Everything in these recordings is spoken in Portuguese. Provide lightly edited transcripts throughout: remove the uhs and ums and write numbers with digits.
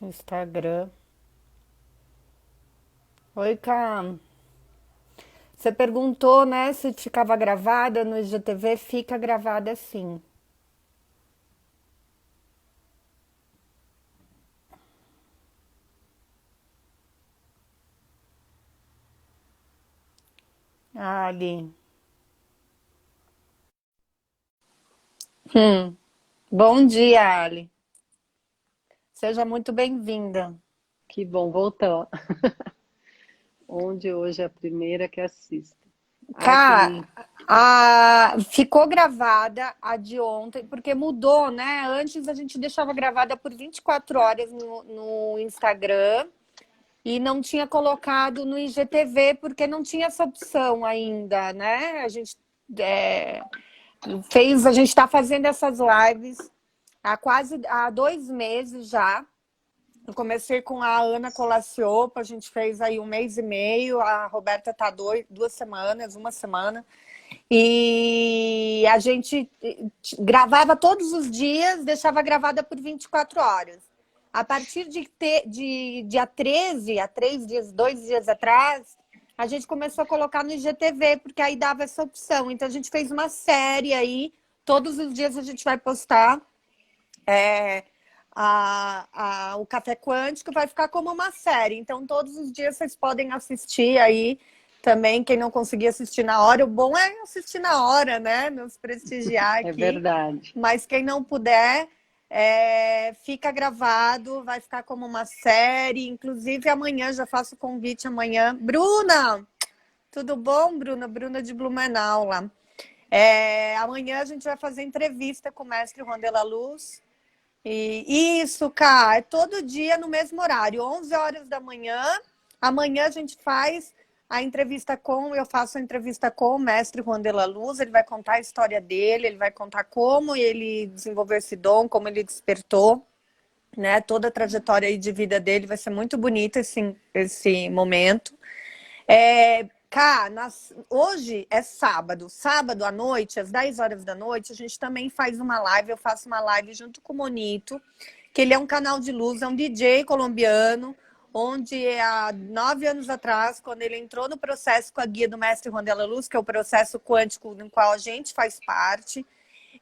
Instagram. Oi, Cam. Você perguntou, né, se ficava gravada no IGTV. Fica gravada sim. Ali. Bom dia, Ali. Seja muito bem-vinda. Que bom, voltou. Onde hoje é a primeira que assisto. Ai, que Cá, lindo. ficou gravada a de ontem, porque mudou, né? Antes a gente deixava gravada por 24 horas no Instagram e não tinha colocado no IGTV, porque não tinha essa opção ainda, né? É, a gente está fazendo essas lives há 2 meses já. Eu comecei com a Ana Colaciopa, a gente fez aí 1 mês e meio, a Roberta tá 2 semanas, uma semana. E a gente gravava todos os dias, deixava gravada por 24 horas. A partir de dia 13, há 3 dias, 2 dias atrás, a gente começou a colocar no IGTV, porque aí dava essa opção. Então a gente fez uma série aí, todos os dias a gente vai postar. É, o Café Quântico vai ficar como uma série. Então, todos os dias vocês podem assistir aí também. Quem não conseguir assistir na hora, o bom é assistir na hora, né? Nos prestigiar É aqui. verdade. Mas quem não puder, fica gravado, vai ficar como uma série. Inclusive, amanhã, já faço o convite amanhã. Bruna! Tudo bom, Bruna? Bruna de Blumenau lá. Amanhã a gente vai fazer entrevista com o mestre Rondela Luz. E isso, cara, é todo dia no mesmo horário, 11 horas da manhã. Amanhã a gente faz eu faço a entrevista com o mestre Juan de la Luz. Ele vai contar a história dele, ele vai contar como ele desenvolveu esse dom, como ele despertou, né? Toda a trajetória aí de vida dele. Vai ser muito bonito esse momento. Hoje é sábado. Sábado à noite, às 10 horas da noite, a gente também faz uma live. Eu faço uma live junto com o Monito, que ele é um canal de luz, é um DJ colombiano, onde há 9 anos atrás, quando ele entrou no processo com a guia do mestre Rondela Luz, que é o processo quântico no qual a gente faz parte,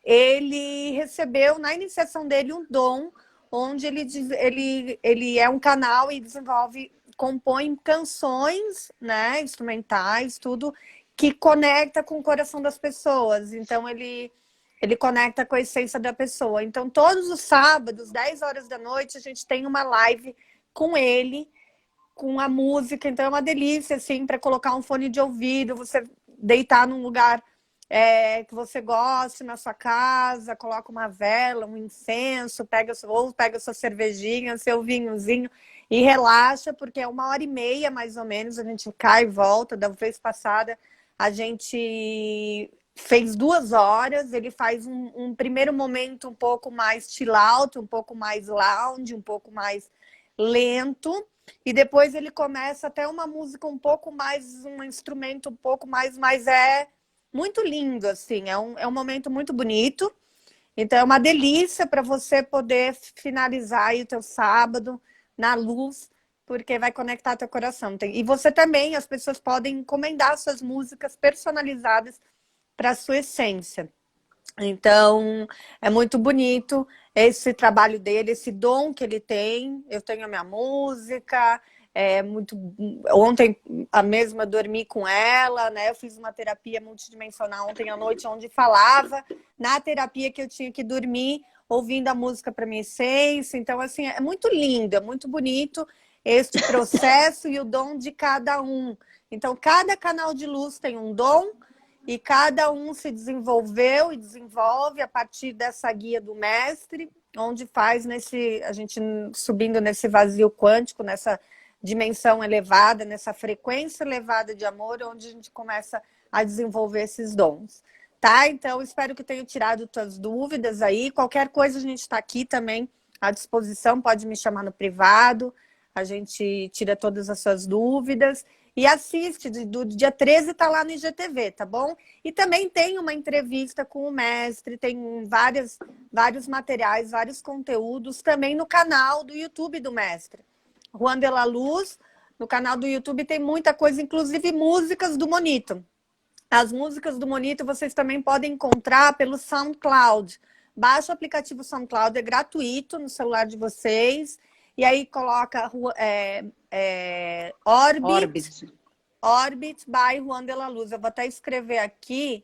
ele recebeu na iniciação dele um dom, onde ele é um canal e compõe canções, né, instrumentais, tudo que conecta com o coração das pessoas. Então ele conecta com a essência da pessoa. Então todos os sábados, 10 horas da noite, a gente tem uma live com ele, com a música. Então é uma delícia assim para colocar um fone de ouvido, você deitar num lugar que você goste na sua casa, coloca uma vela, um incenso, pega sua cervejinha, seu vinhozinho e relaxa, porque é 1 hora e meia mais ou menos, a gente cai e volta. Da vez passada a gente fez 2 horas. Ele faz um primeiro momento um pouco mais chill out, um pouco mais lounge, um pouco mais lento, e depois ele começa até uma música um pouco mais, um instrumento um pouco mais, mas é muito lindo, assim, é um momento muito bonito. Então é uma delícia para você poder finalizar aí o teu sábado na luz, porque vai conectar teu coração. E você também, as pessoas podem encomendar suas músicas personalizadas para a sua essência. Então, é muito bonito esse trabalho dele, esse dom que ele tem. Eu tenho a minha música, é muito. Ontem a mesma dormi com ela, né? Eu fiz uma terapia multidimensional ontem à noite, onde falava na terapia que eu tinha que dormir ouvindo a música para minha essência. Então, assim, é muito lindo, é muito bonito este processo e o dom de cada um. Então, cada canal de luz tem um dom e cada um se desenvolveu e desenvolve a partir dessa guia do mestre, onde faz a gente subindo nesse vazio quântico, nessa dimensão elevada, nessa frequência elevada de amor, onde a gente começa a desenvolver esses dons. Tá? Então, espero que tenha tirado tuas dúvidas aí. Qualquer coisa, a gente está aqui também à disposição, pode me chamar no privado, a gente tira todas as suas dúvidas. e assiste, do dia 13 tá lá no IGTV, tá bom? E também tem uma entrevista com o mestre, tem vários materiais, vários conteúdos também no canal do YouTube do mestre. Juan de la Luz, no canal do YouTube tem muita coisa, inclusive músicas do Monito. As músicas do Monito vocês também podem encontrar pelo SoundCloud. Baixa o aplicativo SoundCloud, é gratuito no celular de vocês. E aí coloca Orbit by Juan de la Luz. Eu vou até escrever aqui,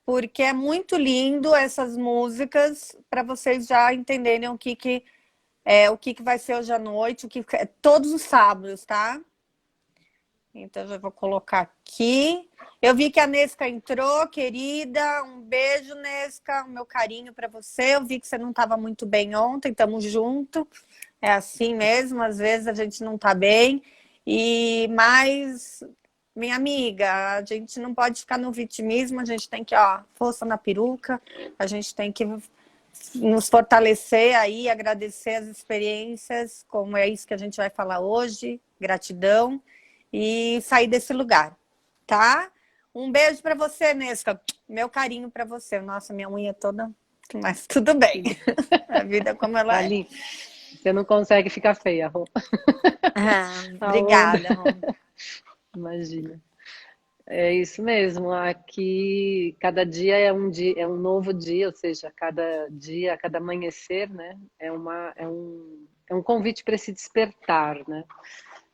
porque é muito lindo essas músicas, para vocês já entenderem o que vai ser hoje à noite, todos os sábados, tá? Então, já vou colocar aqui. Eu vi que a Nesca entrou, querida. Um beijo, Nesca. O meu carinho para você. Eu vi que você não estava muito bem ontem. Estamos juntos. É assim mesmo. Às vezes a gente não está bem. Mas, minha amiga, a gente não pode ficar no vitimismo. A gente tem que, força na peruca. A gente tem que nos fortalecer aí, agradecer as experiências, como é isso que a gente vai falar hoje. Gratidão. E sair desse lugar, tá? Um beijo para você, Nesca. Meu carinho para você. Nossa, minha unha toda... Mas tudo bem. A vida como ela Ali, você não consegue ficar feia, Rô. Obrigada, Rô. Imagina. É isso mesmo. Aqui, cada dia é um novo dia, ou seja, cada dia, cada amanhecer, né? É um convite para se despertar, né?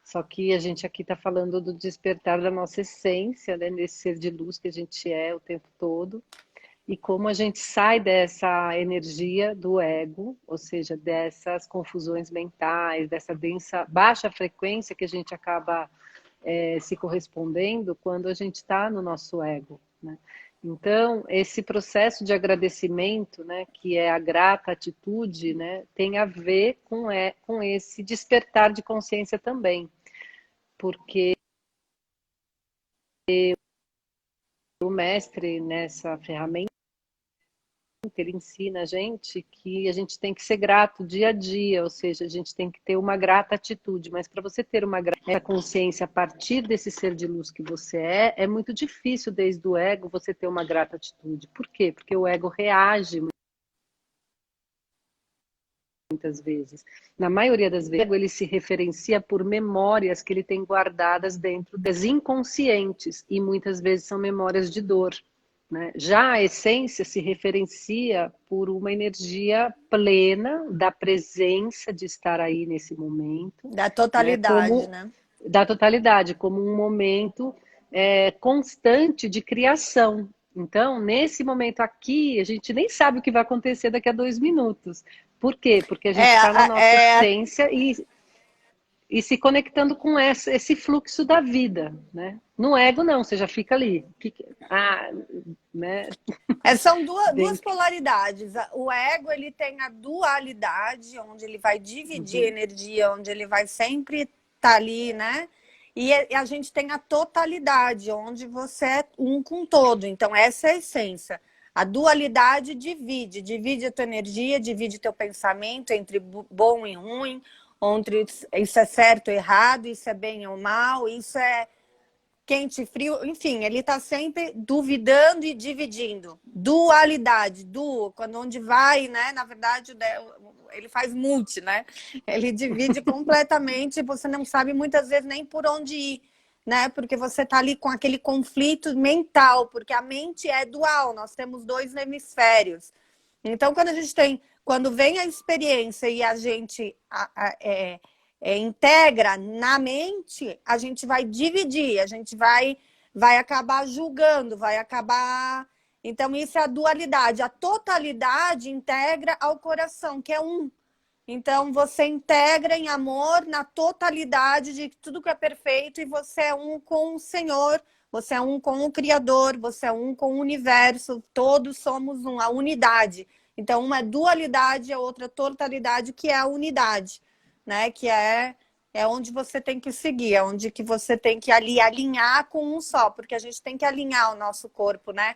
Só que a gente aqui está falando do despertar da nossa essência, né? Nesse ser de luz que a gente é o tempo todo. E como a gente sai dessa energia do ego, ou seja, dessas confusões mentais, dessa baixa frequência que a gente acaba se correspondendo quando a gente está no nosso ego, né? Então, esse processo de agradecimento, né, que é a grata atitude, né, tem a ver com esse despertar de consciência também. Porque o mestre, nessa ferramenta, ele ensina a gente que a gente tem que ser grato dia a dia, ou seja, a gente tem que ter uma grata atitude, mas para você ter uma grata consciência a partir desse ser de luz que você é muito difícil desde o ego você ter uma grata atitude. Por quê? Porque o ego reage muitas vezes. Na maioria das vezes, ele se referencia por memórias que ele tem guardadas dentro das inconscientes, e muitas vezes são memórias de dor, né? Já a essência se referencia por uma energia plena da presença de estar aí nesse momento. Da totalidade, né? Da totalidade, como um momento constante de criação. Então, nesse momento aqui, a gente nem sabe o que vai acontecer daqui a 2 minutos. Por quê? Porque a gente está na nossa essência e se conectando com esse fluxo da vida, né? No ego, não, você já fica ali. Né? São duas polaridades. O ego, ele tem a dualidade, onde ele vai dividir energia, onde ele vai sempre estar ali, né? E a gente tem a totalidade, onde você é um com todo. Então, essa é a essência. A dualidade divide a tua energia, divide teu pensamento entre bom e ruim, onde isso é certo ou errado, isso é bem ou mal, isso é quente e frio, enfim, ele está sempre duvidando e dividindo. Dualidade, onde vai, né? Na verdade, ele faz multi, né? Ele divide completamente, você não sabe muitas vezes nem por onde ir, né? Porque você está ali com aquele conflito mental, porque a mente é dual, nós temos 2 hemisférios. Então, quando vem a experiência e a gente integra na mente, a gente vai dividir, a gente vai acabar julgando, vai acabar... Então, isso é a dualidade. A totalidade integra ao coração, que é um. Então, você integra em amor na totalidade de tudo que é perfeito e você é um com o Senhor, você é um com o Criador, você é um com o universo, todos somos um, a unidade. Então, uma é dualidade, a outra é totalidade, que é a unidade, né? Que é onde você tem que seguir, é onde que você tem que ali alinhar com um só, porque a gente tem que alinhar o nosso corpo, né?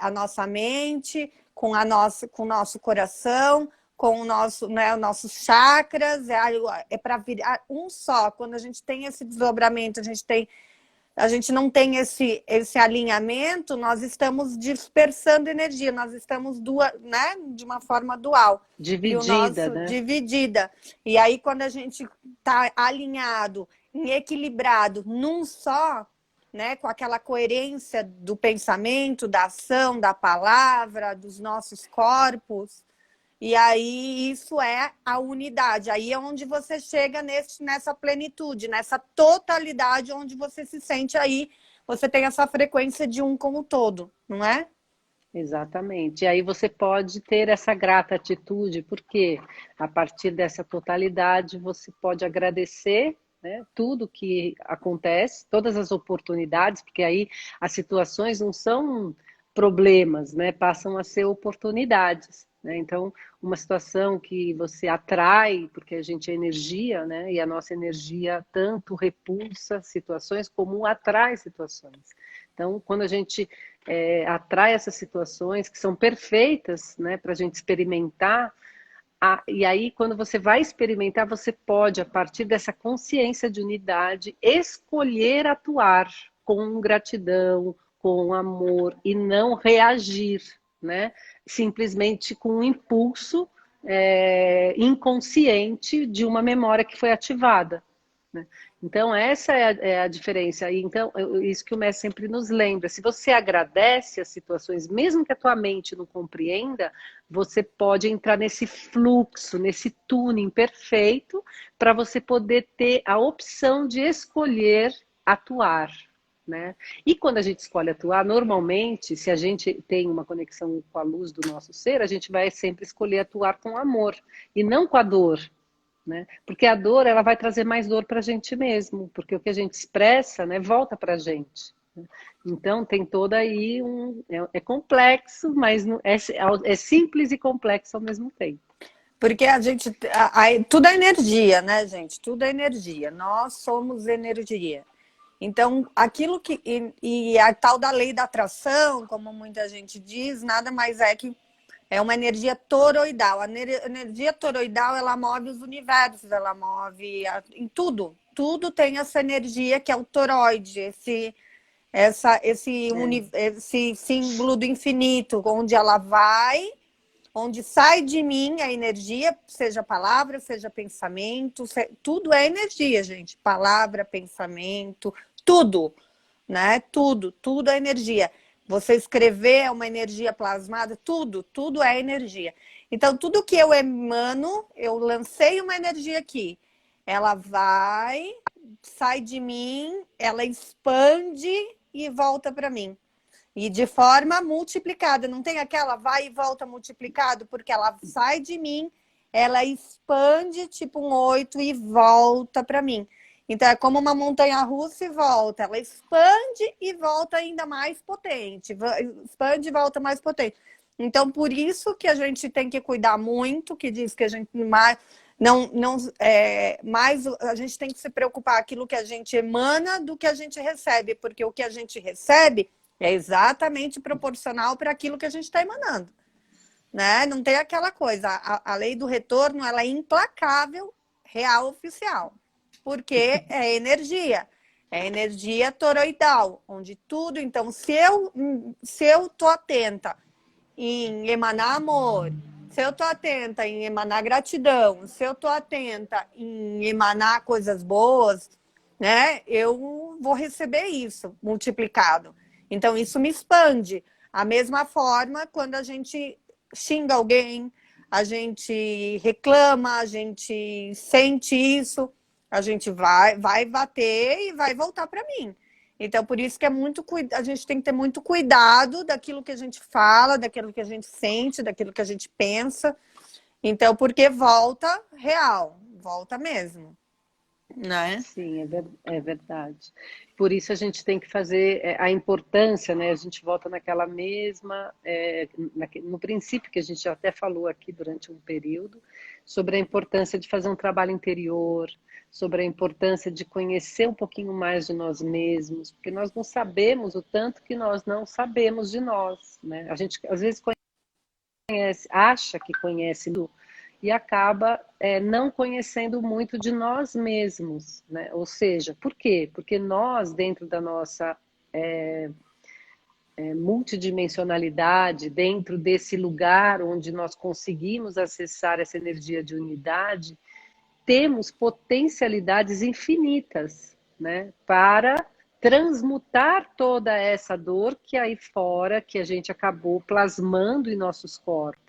A nossa mente com o nosso coração, com o nosso, né, os nossos chakras, é para virar um só. Quando a gente tem esse desdobramento, a gente não tem esse alinhamento, nós estamos dispersando energia, nós estamos né, de uma forma dual. E o Dividida, nosso, né? dividida. E aí, quando a gente está alinhado, equilibrado num só, né, com aquela coerência do pensamento, da ação, da palavra, dos nossos corpos, e aí isso é a unidade. Aí é onde você chega nessa plenitude, nessa totalidade, onde você se sente aí, você tem essa frequência de um com o todo, não é? Exatamente. E aí você pode ter essa grata atitude, porque a partir dessa totalidade você pode agradecer, né, tudo que acontece, todas as oportunidades, porque aí as situações não são problemas, né, passam a ser oportunidades. Né? Então, uma situação que você atrai, porque a gente é energia, né, e a nossa energia tanto repulsa situações como atrai situações. Então, quando a gente atrai essas situações que são perfeitas, né, para a gente experimentar. E aí, quando você vai experimentar, você pode, a partir dessa consciência de unidade, escolher atuar com gratidão, com amor e não reagir, né? Simplesmente com um impulso inconsciente de uma memória que foi ativada. Né? Então, essa é a diferença. E então, isso que o mestre sempre nos lembra. Se você agradece as situações, mesmo que a tua mente não compreenda, você pode entrar nesse fluxo, nesse tuning perfeito, para você poder ter a opção de escolher atuar. Né? E quando a gente escolhe atuar, normalmente, se a gente tem uma conexão com a luz do nosso ser, a gente vai sempre escolher atuar com amor e não com a dor. Né? Porque a dor ela vai trazer mais dor para a gente mesmo, porque o que a gente expressa, né, volta para a gente. Né? Então tem toda aí é complexo, mas é simples e complexo ao mesmo tempo. Porque a gente. Tudo é energia, né, gente? Tudo é energia. Nós somos energia. Então, aquilo que. E a tal da lei da atração, como muita gente diz, nada mais é que é uma energia toroidal. A energia toroidal, ela move os universos, ela move em tudo. Tudo tem essa energia que é o toroide, esse símbolo do infinito, onde ela vai, onde sai de mim a energia, seja palavra, seja pensamento, tudo é energia, gente. Palavra, pensamento, tudo, né? Tudo é energia. Você escrever é uma energia plasmada, tudo é energia. Então, tudo que eu emano, eu lancei uma energia aqui. Ela vai, sai de mim, ela expande e volta para mim. E de forma multiplicada. Não tem aquela vai e volta multiplicado, porque ela sai de mim, ela expande tipo um 8 e volta para mim. Então é como uma montanha russa e volta. Ela expande e volta ainda mais potente. Expande e volta mais potente. Então, por isso que a gente tem que cuidar muito, que diz que a gente mais. Mais a gente tem que se preocupar aquilo que a gente emana do que a gente recebe, porque o que a gente recebe é exatamente proporcional para aquilo que a gente está emanando. Né? Não tem aquela coisa. A lei do retorno ela é implacável, real, oficial. Porque é energia. É energia toroidal, onde tudo. Então, se eu tô atenta em emanar amor, se eu tô atenta em emanar gratidão, se eu tô atenta em emanar coisas boas, né? Eu vou receber isso multiplicado. Então, isso me expande. A mesma forma, quando a gente xinga alguém, a gente reclama, a gente sente isso, a gente vai bater e vai voltar para mim. Então, por isso que a gente tem que ter muito cuidado daquilo que a gente fala, daquilo que a gente sente, daquilo que a gente pensa. Então, porque volta real, volta mesmo. Né? Sim, é verdade. Por isso a gente tem que fazer a importância, né? A gente volta naquela mesma, no princípio que a gente já até falou aqui durante um período, sobre a importância de fazer um trabalho interior, sobre a importância de conhecer um pouquinho mais de nós mesmos, porque nós não sabemos o tanto que nós não sabemos de nós, né? A gente às vezes conhece, acha que conhece e acaba não conhecendo muito de nós mesmos, né? Ou seja, por quê? Porque nós, dentro da nossa multidimensionalidade, dentro desse lugar onde nós conseguimos acessar essa energia de unidade, temos potencialidades infinitas, né, para transmutar toda essa dor que aí fora, que a gente acabou plasmando em nossos corpos.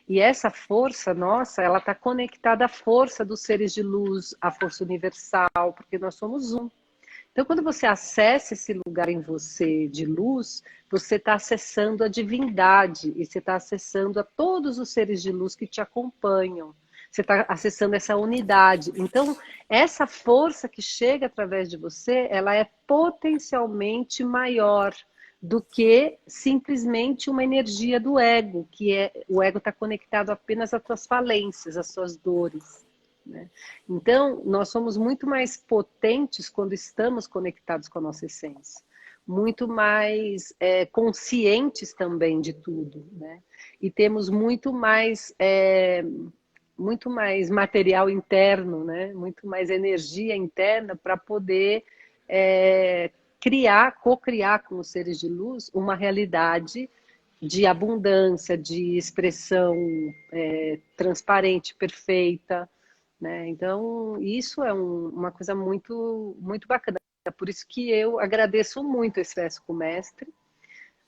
E essa força nossa, ela está conectada à força dos seres de luz, à força universal, porque nós somos um. Então, quando você acessa esse lugar em você de luz, você está acessando a divindade e você está acessando a todos os seres de luz que te acompanham. Você está acessando essa unidade. Então, essa força que chega através de você, ela é potencialmente maior do que simplesmente uma energia do ego, que o ego está conectado apenas às suas falências, às suas dores, né? Então, nós somos muito mais potentes quando estamos conectados com a nossa essência, muito mais conscientes também de tudo, né? E temos muito mais material interno, né? Muito mais energia interna para poder co-criar com os seres de luz uma realidade de abundância, de expressão transparente, perfeita, né? Então, isso é uma coisa muito, muito bacana. É por isso que eu agradeço muito esse Expresso com o Mestre.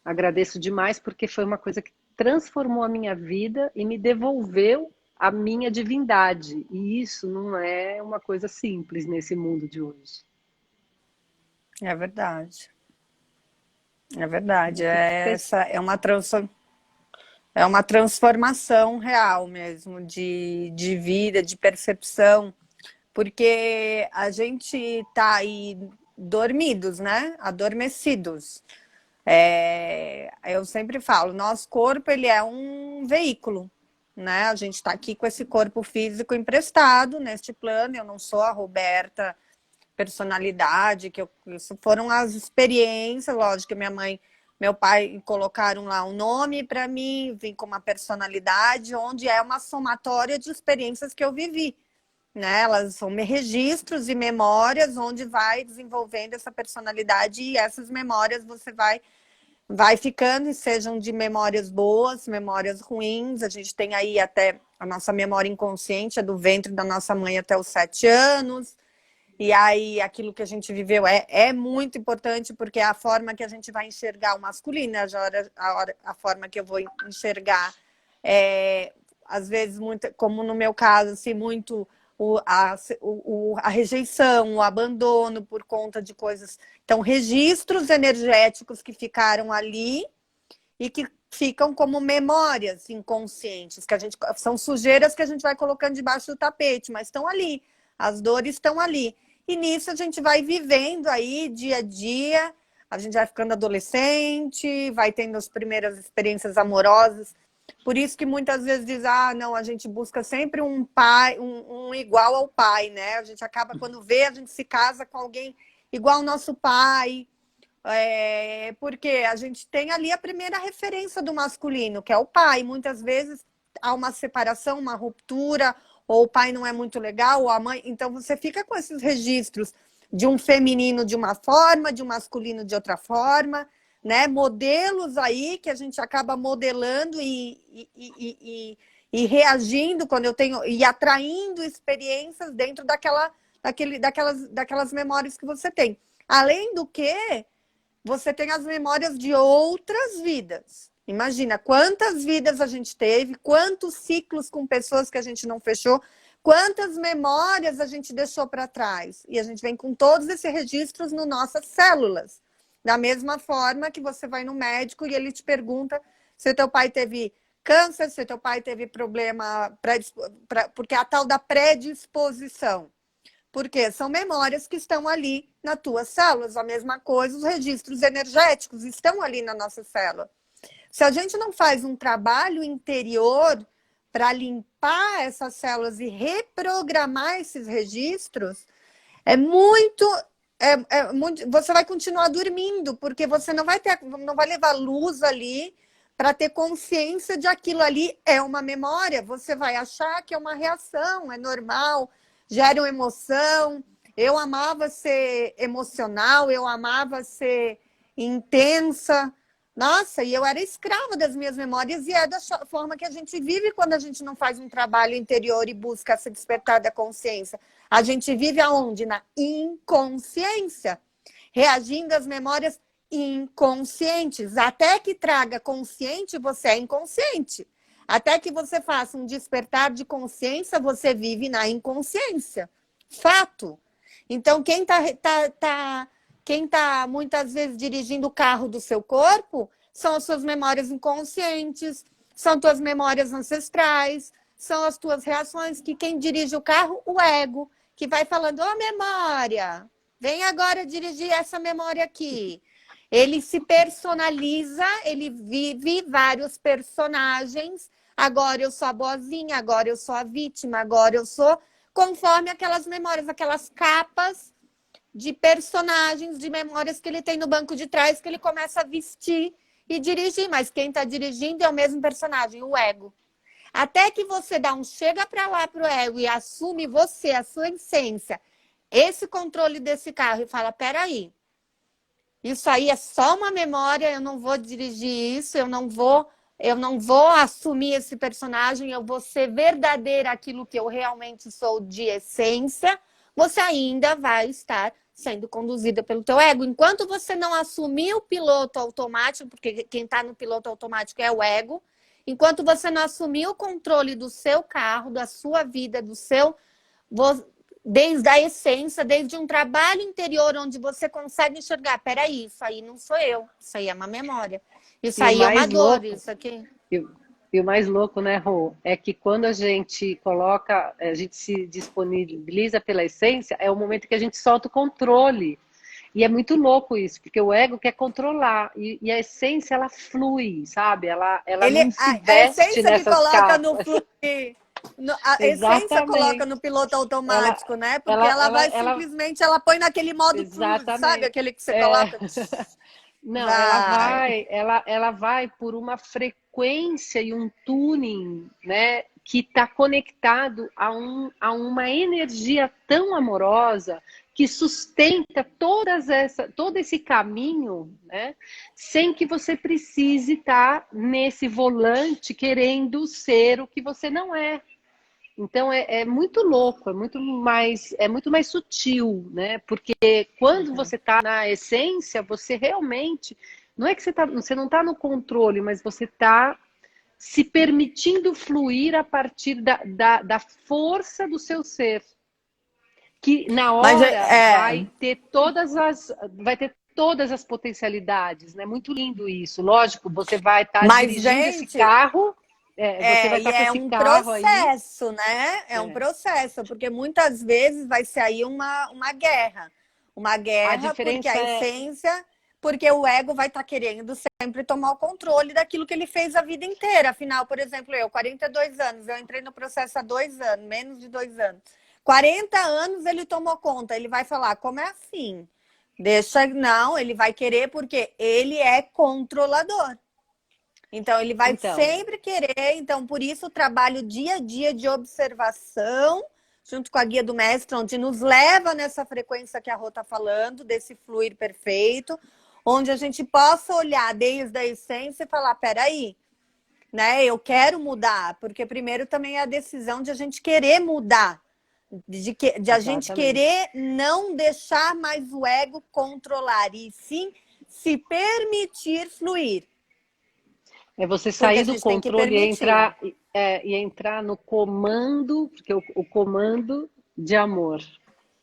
Agradeço demais, porque foi uma coisa que transformou a minha vida e me devolveu a minha divindade. E isso não é uma coisa simples nesse mundo de hoje. É verdade. É verdade. É uma transformação real mesmo de vida, de percepção, porque a gente está aí dormidos, né? Adormecidos. Eu sempre falo, nosso corpo ele é um veículo, né? A gente está aqui com esse corpo físico emprestado neste plano. Eu não sou a Roberta personalidade, isso foram as experiências, lógico que minha mãe, meu pai colocaram lá um nome para mim, vim com uma personalidade, onde é uma somatória de experiências que eu vivi, né? Elas são registros e memórias, onde vai desenvolvendo essa personalidade e essas memórias você vai ficando, e sejam de memórias boas, memórias ruins. A gente tem aí até a nossa memória inconsciente, é do ventre da nossa mãe até os 7 anos. E aí, aquilo que a gente viveu é muito importante, porque é a forma que a gente vai enxergar o masculino, a forma que eu vou enxergar, às vezes, muito, como no meu caso, assim, muito a rejeição, o abandono por conta de coisas. Então, registros energéticos que ficaram ali e que ficam como memórias inconscientes, que são sujeiras que a gente vai colocando debaixo do tapete, mas estão ali. As dores estão ali. E nisso a gente vai vivendo aí dia a dia, a gente vai ficando adolescente, vai tendo as primeiras experiências amorosas. Por isso que muitas vezes diz, não, a gente busca sempre um pai, um igual ao pai, né? A gente acaba, quando vê, a gente se casa com alguém igual ao nosso pai, porque a gente tem ali a primeira referência do masculino, que é o pai. Muitas vezes há uma separação, uma ruptura, ou o pai não é muito legal, ou a mãe. Então você fica com esses registros de um feminino de uma forma, de um masculino de outra forma, né? Modelos aí que a gente acaba modelando e reagindo quando eu tenho, e atraindo experiências dentro daquelas memórias que você tem. Além do que, você tem as memórias de outras vidas. Imagina quantas vidas a gente teve, quantos ciclos com pessoas que a gente não fechou, quantas memórias a gente deixou para trás. E a gente vem com todos esses registros nas nossas células. Da mesma forma que você vai no médico e ele te pergunta se teu pai teve câncer, se teu pai teve problema, porque é a tal da predisposição. Porque são memórias que estão ali nas tuas células. A mesma coisa, os registros energéticos estão ali na nossa célula. Se a gente não faz um trabalho interior para limpar essas células e reprogramar esses registros, você vai continuar dormindo, porque você não vai levar luz ali, para ter consciência de aquilo ali é uma memória. Você vai achar que é uma reação, é normal, gera uma emoção. Eu amava ser emocional, eu amava ser intensa. Nossa, e eu era escrava das minhas memórias, e é da forma que a gente vive quando a gente não faz um trabalho interior e busca se despertar da consciência. A gente vive aonde? Na inconsciência, reagindo às memórias inconscientes. Até que traga consciente, você é inconsciente. Até que você faça um despertar de consciência, você vive na inconsciência. Fato. Então, quem tá muitas vezes dirigindo o carro do seu corpo são as suas memórias inconscientes, são tuas memórias ancestrais, são as tuas reações, que quem dirige o carro, o ego, que vai falando, ô memória, vem agora dirigir essa memória aqui. Ele se personaliza, ele vive vários personagens. Agora eu sou a boazinha, agora eu sou a vítima, agora eu sou... Conforme aquelas memórias, aquelas capas de personagens, de memórias que ele tem no banco de trás, que ele começa a vestir e dirigir. Mas quem está dirigindo é o mesmo personagem, o ego. Até que você dá um chega para lá pro ego e assume você, a sua essência, esse controle desse carro e fala, peraí, isso aí é só uma memória, eu não vou dirigir isso, eu não vou assumir esse personagem, eu vou ser verdadeira aquilo que eu realmente sou de essência, você ainda vai estar sendo conduzida pelo teu ego. Enquanto você não assumir o piloto automático, porque quem está no piloto automático é o ego, enquanto você não assumir o controle do seu carro, da sua vida, do seu... Desde a essência, desde um trabalho interior onde você consegue enxergar, peraí, isso aí não sou eu, isso aí é uma memória, isso E o aí é uma mais dor, louco, isso aqui. e o mais louco, né, Rô, é que quando a gente coloca, a gente se disponibiliza pela essência, é o momento que a gente solta o controle. E é muito louco isso, porque o ego quer controlar, e a essência, ela flui, sabe? Ela não se A veste essência que nessas coloca no capas. fluir, a essência coloca no Exatamente. piloto Ela, automático, né? Porque ela, ela ela, vai ela, simplesmente, ela põe naquele modo cruise, sabe? exatamente. Aquele que você É. coloca, Não, vai. ela vai por uma frequência e um tuning, né, que está conectado a uma energia tão amorosa que sustenta todo esse caminho, né, sem que você precise estar nesse volante querendo ser o que você não é. Então é muito louco, é muito mais sutil, né? Porque quando Uhum. você está na essência, você realmente não é que você não está no controle, mas você está se permitindo fluir a partir da força do seu ser, que na Mas hora vai ter todas as potencialidades, né? Muito lindo isso. Lógico, você vai estar mas dirigindo esse gente, carro, você vai e estar com é esse um carro aí. processo, né? É um É. processo, porque muitas vezes vai sair uma guerra. Uma A guerra porque diferença a é essência, porque o ego vai estar querendo sempre tomar o controle daquilo que ele fez a vida inteira. Afinal, por exemplo, 42 anos, eu entrei no processo há 2 anos, menos de 2 anos. 40 anos ele tomou conta, ele vai falar, como é assim? Deixa, não, ele vai querer porque ele é controlador. Então, ele vai Então, sempre querer. Então, por isso, o trabalho dia a dia de observação, junto com a guia do mestre, onde nos leva nessa frequência que a Rô está falando, desse fluir perfeito, onde a gente possa olhar desde a essência e falar: peraí, né? Eu quero mudar, porque primeiro também é a decisão de a gente querer mudar, de a gente exatamente. querer não deixar mais o ego controlar, e sim se permitir fluir. É você Porque a sair do gente tem que controle permitir. e entrar no comando, porque o comando de amor.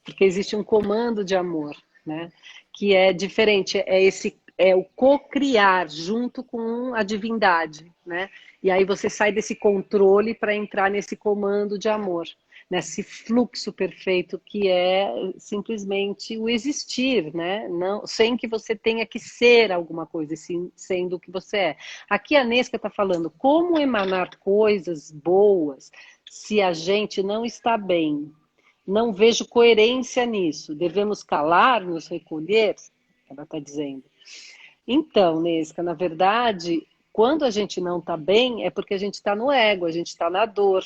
Porque existe um comando de amor, né? Que é diferente, é o co-criar junto com a divindade, né? E aí você sai desse controle para entrar nesse comando de amor, nesse fluxo perfeito que é simplesmente o existir, né? Não, sem que você tenha que ser alguma coisa, sim, sendo o que você é. Aqui a Nesca está falando como emanar coisas boas se a gente não está bem. Não vejo coerência nisso. Devemos calar, nos recolher? Ela está dizendo. Então, Nesca, na verdade, Quando a gente não está bem, é porque a gente está no ego, a gente está na dor,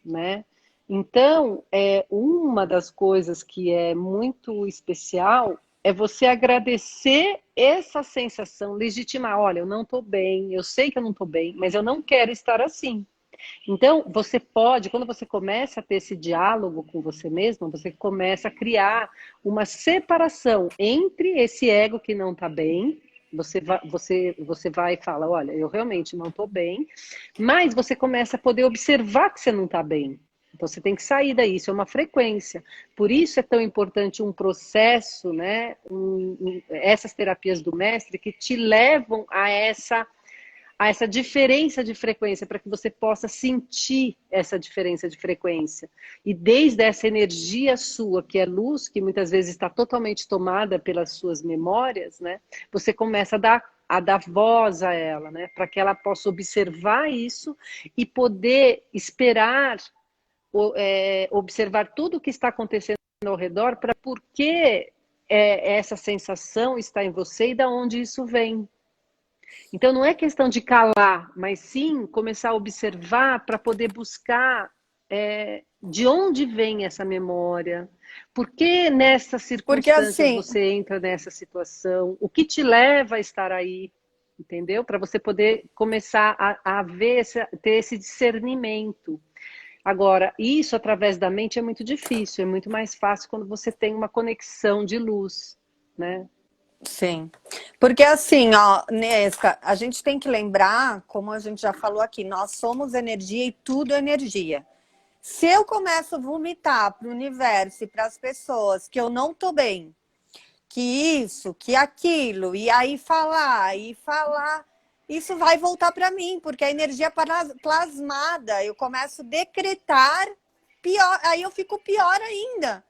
né? Então, uma das coisas que é muito especial é você agradecer essa sensação, legitimar, olha, eu não estou bem, eu sei que eu não estou bem, mas eu não quero estar assim. Então, você pode, quando você começa a ter esse diálogo com você mesmo, você começa a criar uma separação entre esse ego que não está bem, você vai e fala, olha, eu realmente não estou bem, mas você começa a poder observar que você não está bem. Então, você tem que sair daí, isso é uma frequência. Por isso é tão importante um processo, né? Essas terapias do mestre que te levam a essa diferença de frequência, para que você possa sentir essa diferença de frequência. E desde essa energia sua, que é luz, que muitas vezes está totalmente tomada pelas suas memórias, né? Você começa a dar voz a ela, né? Para que ela possa observar isso e poder esperar, observar tudo o que está acontecendo ao redor, para por que essa sensação está em você e de onde isso vem. Então não é questão de calar, mas sim começar a observar para poder buscar de onde vem essa memória, por que nessas Porque circunstâncias assim, você entra nessa situação, o que te leva a estar aí, entendeu? Para você poder começar a ver, ter esse discernimento. Agora, isso através da mente é muito difícil, é muito mais fácil quando você tem uma conexão de luz, né? sim. Porque assim, ó, Nesca, a gente tem que lembrar, como a gente já falou aqui, nós somos energia e tudo é energia. Se eu começo a vomitar para o universo e para as pessoas que eu não tô bem, que isso, que aquilo, e aí falar, isso vai voltar para mim, porque a energia plasmada, eu começo a decretar pior, aí eu fico pior ainda,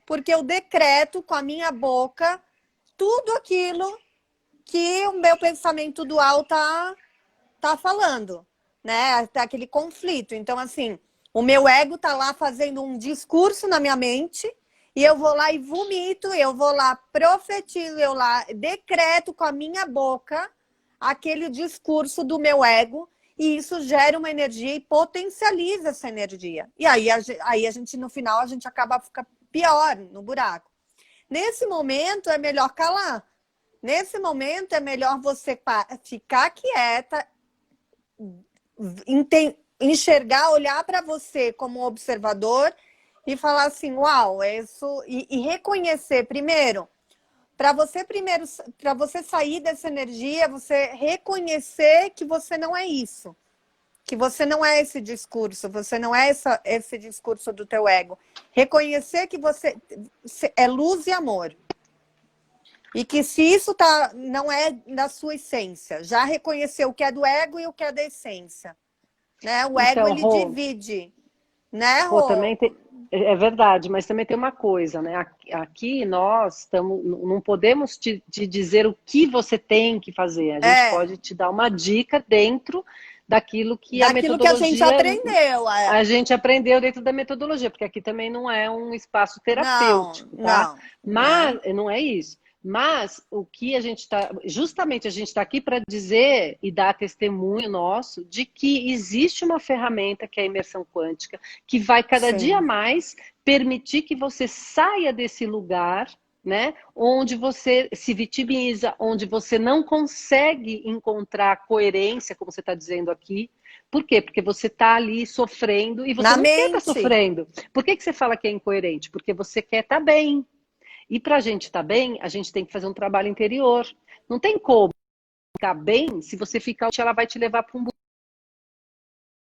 porque eu decreto com a minha boca tudo aquilo que o meu pensamento dual tá falando, né? Tá aquele conflito. Então, assim, o meu ego tá lá fazendo um discurso na minha mente e eu vou lá e vomito, eu vou lá profetizo, eu lá decreto com a minha boca aquele discurso do meu ego e isso gera uma energia e potencializa essa energia. E aí a gente, no final, a gente acaba ficando pior no buraco. Nesse momento, é melhor calar. Nesse momento, é melhor você ficar quieta, enxergar, olhar para você como observador e falar assim, uau, isso e reconhecer primeiro, para você sair dessa energia, você reconhecer que você não é isso, que você não é esse discurso, você não é esse discurso do teu ego. Reconhecer que você é luz e amor. E que se isso não é da sua essência, já reconheceu o que é do ego e o que é da essência. Né? O ego, Então, ele Rô, divide. Né, Rô, Rô? também tem, é verdade, mas também tem uma coisa, né? Aqui nós estamos, não podemos te dizer o que você tem que fazer. A gente É, pode te dar uma dica dentro daquilo que a daquilo que a gente metodologia aprendeu. a gente aprendeu dentro da metodologia, porque aqui também não é um espaço Não, terapêutico, tá? não, né? Mas não é isso. Mas o que a gente está, justamente a gente está aqui para dizer e dar testemunho nosso de que existe uma ferramenta que é a imersão quântica, que vai cada dia Sim. mais permitir que você saia desse lugar, né, onde você se vitimiza, onde você não consegue encontrar coerência, como você está dizendo aqui. Por quê? Porque você está ali sofrendo e você Na não quer estar mente. sofrendo. Por que você fala que é incoerente? Porque você quer estar bem. E para a gente estar bem, a gente tem que fazer um trabalho interior. Não tem como ficar bem se você ficar, ela vai te levar para um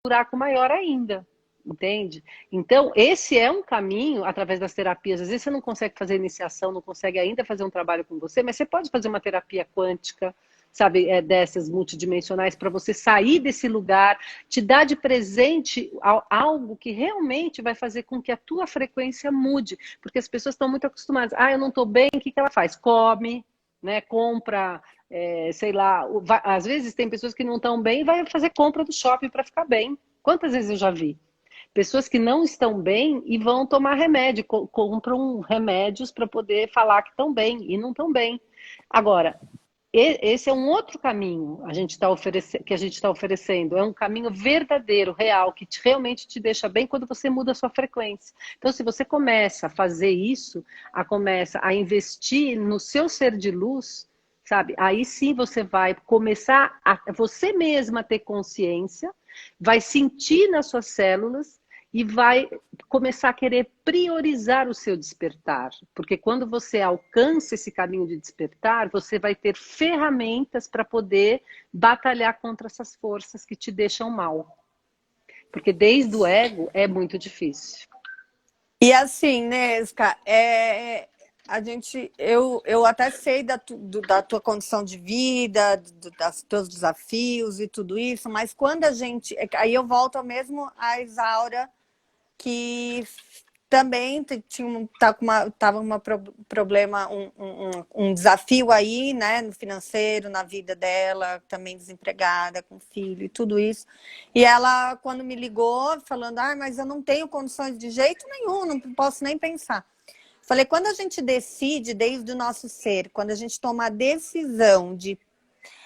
buraco maior ainda. Entende? Então, esse é um caminho através das terapias. Às vezes você não consegue fazer iniciação, não consegue ainda fazer um trabalho com você, mas você pode fazer uma terapia quântica, sabe, dessas multidimensionais, para você sair desse lugar, te dar de presente algo que realmente vai fazer com que a tua frequência mude. Porque as pessoas estão muito acostumadas. Ah, eu não estou bem, o que ela faz? Come, né? Compra, sei lá. Às vezes tem pessoas que não estão bem e vai fazer compra do shopping para ficar bem. Quantas vezes eu já vi? Pessoas que não estão bem e vão tomar remédio, compram remédios para poder falar que estão bem e não estão bem. Agora, esse é um outro caminho que a gente está oferecendo. É um caminho verdadeiro, real, que realmente te deixa bem quando você muda a sua frequência. Então, se você começa a fazer isso, começa a investir no seu ser de luz, sabe? Aí sim você vai começar a você mesma ter consciência, vai sentir nas suas células e vai começar a querer priorizar o seu despertar. Porque quando você alcança esse caminho de despertar, você vai ter ferramentas para poder batalhar contra essas forças que te deixam mal. Porque desde o ego é muito difícil. E assim, Nesca, eu até sei da tua condição de vida, dos teus desafios e tudo isso, mas quando a gente. Aí eu volto ao mesmo a Isaura, que também tava um problema, um desafio aí, né, no financeiro, na vida dela, também desempregada, com filho e tudo isso. E ela, quando me ligou, falando, mas eu não tenho condições de jeito nenhum, não posso nem pensar. Falei, quando a gente decide desde o nosso ser, quando a gente toma a decisão de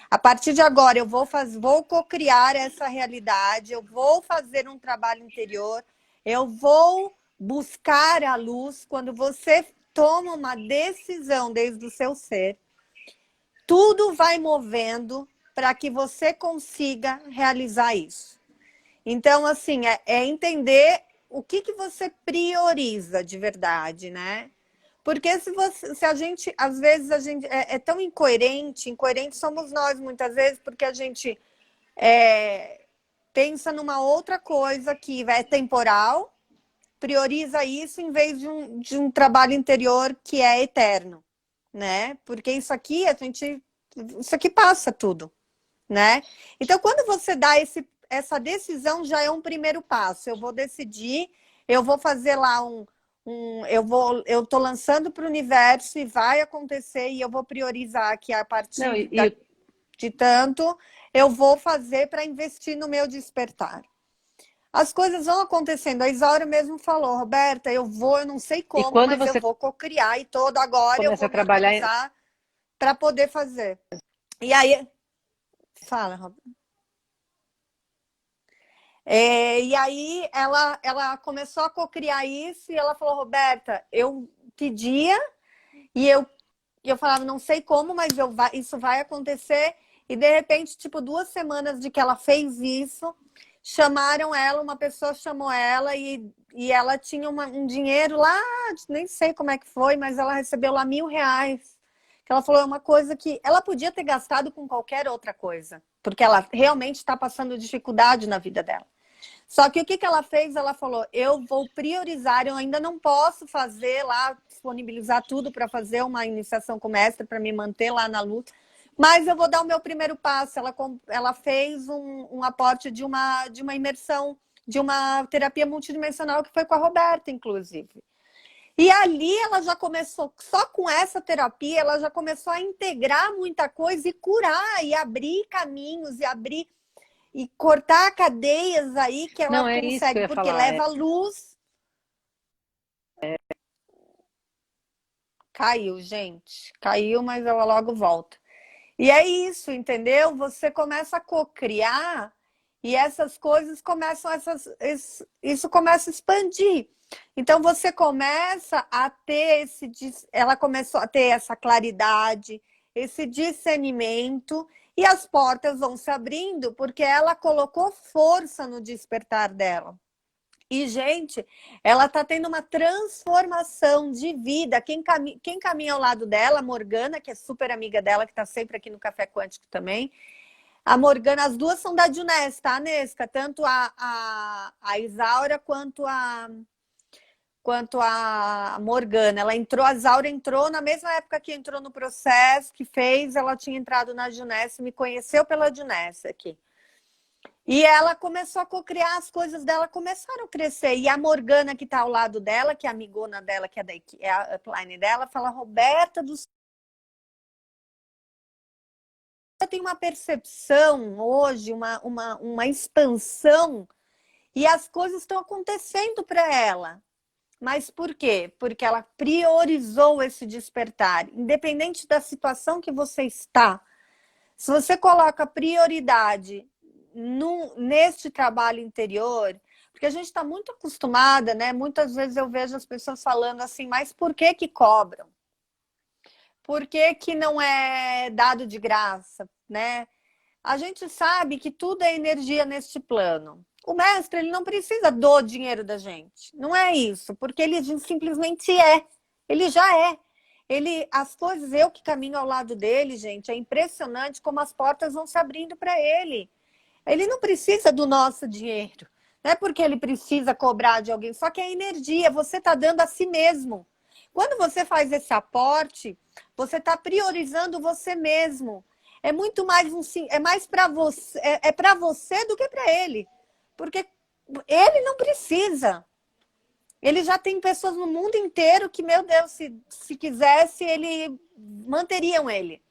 a partir de agora eu vou co-criar essa realidade, eu vou fazer um trabalho interior, eu vou buscar a luz. Quando você toma uma decisão desde o seu ser, tudo vai movendo para que você consiga realizar isso. Então, assim, é entender o que você prioriza de verdade, né? Porque se a gente, às vezes, a gente é tão incoerente somos nós muitas vezes, porque a gente pensa numa outra coisa que é temporal, prioriza isso em vez de um trabalho interior que é eterno, né? Porque isso aqui, isso aqui passa tudo, né? Então, quando você dá essa decisão, já é um primeiro passo. Eu vou decidir, eu vou fazer lá eu tô lançando para o universo e vai acontecer, e eu vou priorizar que a partir de tanto eu vou fazer para investir no meu despertar. As coisas vão acontecendo. A Isaura mesmo falou, Roberta, eu não sei como, mas eu vou cocriar e todo agora eu vou me organizar para poder fazer. E aí, fala, Roberta. E aí ela começou a cocriar isso e ela falou, Roberta, eu pedia e eu falava, não sei como, mas isso vai acontecer. E de repente, tipo, 2 semanas de que ela fez isso, chamaram ela, uma pessoa chamou ela e ela tinha um dinheiro lá, nem sei como é que foi, mas ela recebeu lá R$1.000. Ela falou, é uma coisa que ela podia ter gastado com qualquer outra coisa, porque ela realmente está passando dificuldade na vida dela. Só que o que ela fez? Ela falou, eu vou priorizar, eu ainda não posso fazer lá, disponibilizar tudo para fazer uma iniciação com mestre, para me manter lá na luta, mas eu vou dar o meu primeiro passo. Ela fez um aporte de uma imersão, de uma terapia multidimensional que foi com a Roberta, inclusive. E ali ela já começou, só com essa terapia, ela já começou a integrar muita coisa e curar, e abrir caminhos, e cortar cadeias aí que ela consegue, porque leva luz. Caiu, gente. Caiu, mas ela logo volta. E é isso, entendeu? Você começa a cocriar e essas coisas começam, isso começa a expandir. Então você começa a ter ela começou a ter essa claridade, esse discernimento, e as portas vão se abrindo porque ela colocou força no despertar dela. E, gente, ela está tendo uma transformação de vida. Quem caminha ao lado dela, a Morgana, que é super amiga dela, que está sempre aqui no Café Quântico também. A Morgana, as duas são da Junés, tá, Nesca? Tanto a Isaura quanto a Morgana. A Isaura entrou na mesma época que entrou no processo, que fez, ela tinha entrado na Junés, me conheceu pela Junés aqui. E ela começou a cocriar, as coisas dela começaram a crescer. E a Morgana, que está ao lado dela, que é a amigona dela, que é a upline dela, fala, Roberta do céu, tem uma percepção hoje, uma expansão, e as coisas estão acontecendo para ela. Mas por quê? Porque ela priorizou esse despertar. Independente da situação que você está, Se você coloca prioridade neste trabalho interior, porque a gente está muito acostumada, né? Muitas vezes eu vejo as pessoas falando assim, mas por que que cobram? Por que que não é dado de graça, né? A gente sabe que tudo é energia neste plano. O mestre, ele não precisa do dinheiro da gente. Não é isso, porque ele simplesmente é. Ele já é. As coisas, eu que caminho ao lado dele, gente, é impressionante como as portas vão se abrindo para ele. Ele não precisa do nosso dinheiro. Não é porque ele precisa cobrar de alguém, só que é energia, você está dando a si mesmo. Quando você faz esse aporte, você está priorizando você mesmo. É muito mais é mais para você, é para você do que para ele. Porque ele não precisa. Ele já tem pessoas no mundo inteiro que, meu Deus, se quisesse, ele manteriam ele,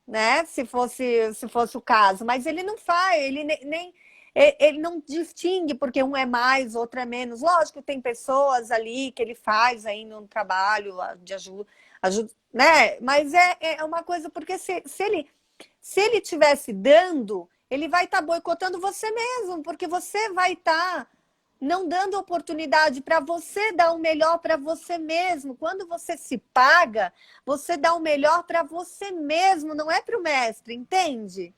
né? Se fosse o caso, mas ele não faz, ele não distingue porque um é mais, outro é menos. Lógico, tem pessoas ali que ele faz aí no trabalho de ajuda, né? Mas é uma coisa, porque se ele tivesse dando, ele vai estar boicotando você mesmo, porque você vai estar não dando oportunidade para você dar o melhor para você mesmo. Quando você se paga, você dá o melhor para você mesmo, não é para o mestre, entende?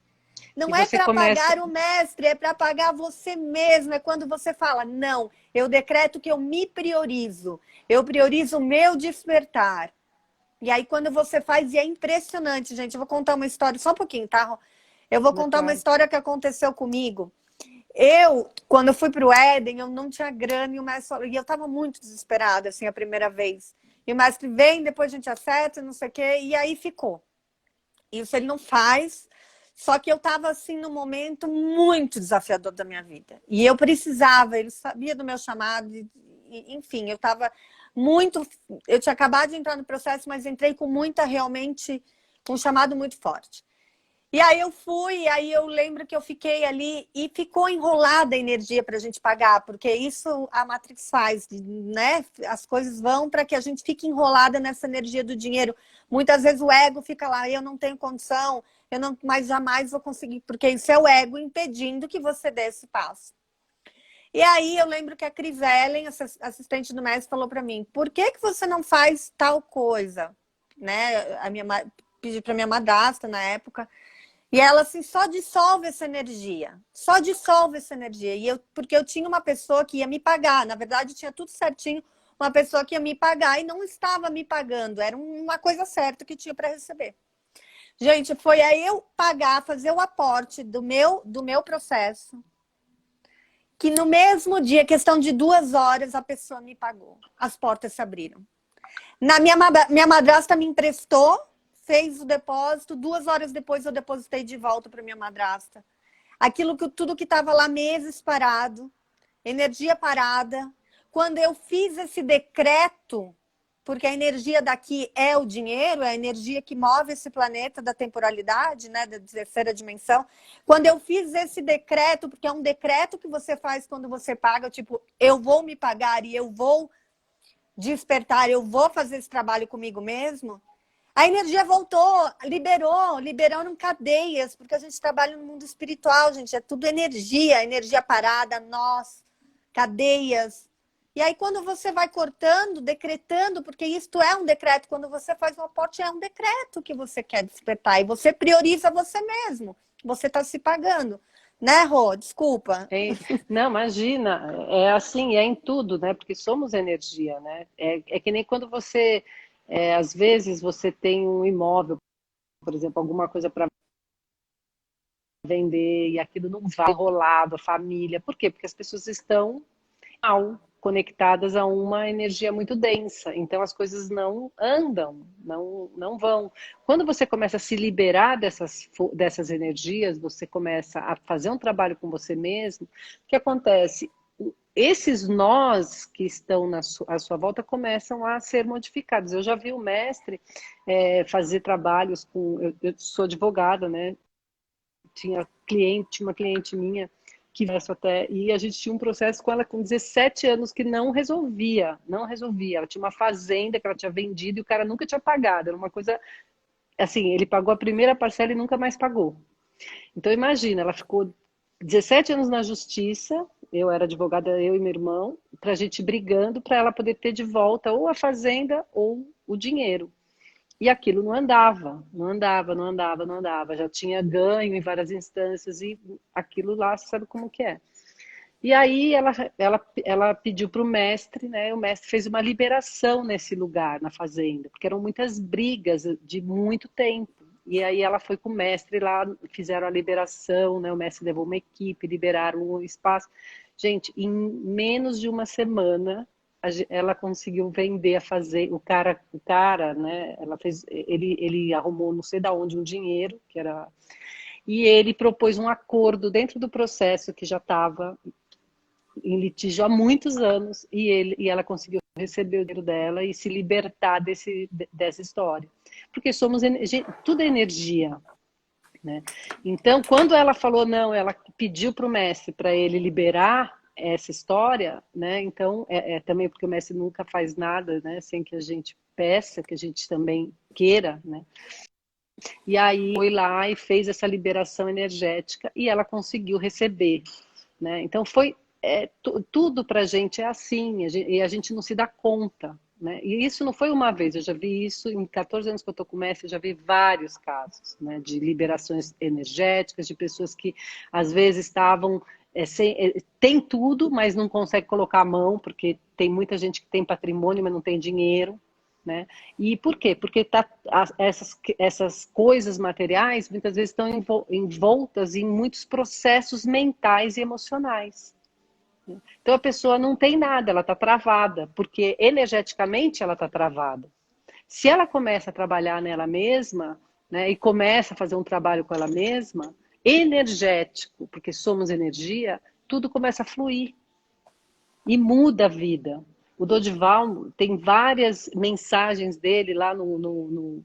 E Não é você para começa. pagar o mestre, é para pagar você mesmo. É quando você fala, não, eu decreto que eu me priorizo. Eu priorizo o meu despertar. E aí, quando você faz, e é impressionante, gente. Eu vou contar uma história, só um pouquinho, tá? Eu vou É contar uma claro. história que aconteceu comigo. Quando eu fui para o Éden, eu não tinha grana e o mestre falou, e eu estava muito desesperada, assim, a primeira vez. E o mestre vem, depois a gente acerta, não sei o quê, e aí ficou. Isso ele não faz, só que eu estava, assim, num momento muito desafiador da minha vida. E eu precisava, ele sabia do meu chamado, enfim, eu estava muito... Eu tinha acabado de entrar no processo, mas entrei com realmente, com um chamado muito forte. E aí eu fui, e aí eu lembro que eu fiquei ali e ficou enrolada a energia para a gente pagar, porque isso a Matrix faz, né? As coisas vão para que a gente fique enrolada nessa energia do dinheiro. Muitas vezes o ego fica lá, eu não tenho condição, eu não, mas jamais vou conseguir, porque isso é o ego impedindo que você dê esse passo. E aí eu lembro que a Cris Ellen, assistente do mestre, falou para mim, por que que você não faz tal coisa? Né? Pedi para minha madrasta na época. E ela assim, só dissolve essa energia. Só dissolve essa energia. Porque eu tinha uma pessoa que ia me pagar. Na verdade, tinha tudo certinho. Uma pessoa que ia me pagar e não estava me pagando. Era uma coisa certa que tinha para receber. Gente, foi aí eu pagar, fazer o aporte do meu processo. Que no mesmo dia, questão de 2 horas, a pessoa me pagou. As portas se abriram. Minha madrasta me emprestou, fez o depósito, 2 horas depois eu depositei de volta para minha madrasta. Tudo que estava lá, meses parado, energia parada. Quando eu fiz esse decreto, porque a energia daqui é o dinheiro, é a energia que move esse planeta da temporalidade, né, da terceira dimensão. Quando eu fiz esse decreto, porque é um decreto que você faz quando você paga, tipo, eu vou me pagar e eu vou despertar, eu vou fazer esse trabalho comigo mesmo, a energia voltou, liberaram cadeias, porque a gente trabalha no mundo espiritual, gente, é tudo energia parada, nós, cadeias. E aí quando você vai cortando, decretando, porque isto é um decreto, quando você faz um aporte, é um decreto que você quer despertar, e você prioriza você mesmo, você está se pagando. Né, Rô? Desculpa. Não, imagina, é assim, é em tudo, né? Porque somos energia, né? É que nem quando você, às vezes, você tem um imóvel, por exemplo, alguma coisa para vender e aquilo não vai enrolado, a família. Por quê? Porque as pessoas estão mal conectadas a uma energia muito densa. Então as coisas não andam, não vão. Quando você começa a se liberar dessas energias, você começa a fazer um trabalho com você mesmo, o que acontece? Esses nós que estão à sua volta começam a ser modificados. Eu já vi o mestre fazer trabalhos com... Eu sou advogada, né? Tinha uma cliente minha que até, e a gente tinha um processo com ela com 17 anos que não resolvia. Ela tinha uma fazenda que ela tinha vendido e o cara nunca tinha pagado. Era uma coisa assim, ele pagou a primeira parcela e nunca mais pagou. Então imagina, ela ficou 17 anos na justiça, eu era advogada, eu e meu irmão, para a gente brigando para ela poder ter de volta ou a fazenda ou o dinheiro. E aquilo não andava, não andava, não andava, não andava. Já tinha ganho em várias instâncias e aquilo lá, você sabe como que é. E aí ela pediu para o mestre, né? O mestre fez uma liberação nesse lugar, na fazenda, porque eram muitas brigas de muito tempo. E aí ela foi com o mestre lá, fizeram a liberação, né? O mestre levou uma equipe, liberaram o espaço. Gente, em menos de uma semana, ela conseguiu vender a fazer o cara, né? Ela fez, ele arrumou não sei da onde um dinheiro que era, e ele propôs um acordo dentro do processo que já estava em litígio há muitos anos e ela conseguiu receber o dinheiro dela e se libertar dessa história, porque tudo é energia, né? Então, quando ela falou não, ela pediu para o mestre para ele liberar essa história, né? Então, também porque o mestre nunca faz nada, né? Sem que a gente peça, que a gente também queira, né? E aí foi lá e fez essa liberação energética e ela conseguiu receber, né? Então tudo para a gente é assim, e a gente não se dá conta, né? E isso não foi uma vez, eu já vi isso em 14 anos que eu estou com o mestre, eu já vi vários casos, né, de liberações energéticas, de pessoas que às vezes estavam tem tudo, mas não consegue colocar a mão, porque tem muita gente que tem patrimônio, mas não tem dinheiro, né? E por quê? Porque essas coisas materiais muitas vezes estão envoltas em muitos processos mentais e emocionais. Então a pessoa não tem nada, ela está travada, porque energeticamente ela está travada. Se ela começa a trabalhar nela mesma, né, e começa a fazer um trabalho com ela mesma, energético, porque somos energia, tudo começa a fluir e muda a vida. O Dodival tem várias mensagens dele lá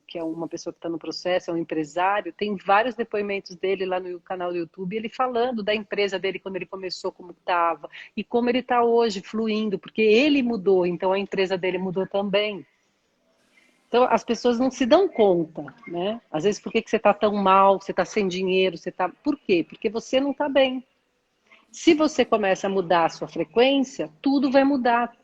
que é uma pessoa que está no processo, é um empresário, tem vários depoimentos dele lá no canal do YouTube, ele falando da empresa dele quando ele começou, como estava, e como ele está hoje, fluindo, porque ele mudou, então a empresa dele mudou também. Então as pessoas não se dão conta, né? Às vezes, por que você está tão mal, você está sem dinheiro, Por quê? Porque você não está bem. Se você começa a mudar a sua frequência, tudo vai mudar.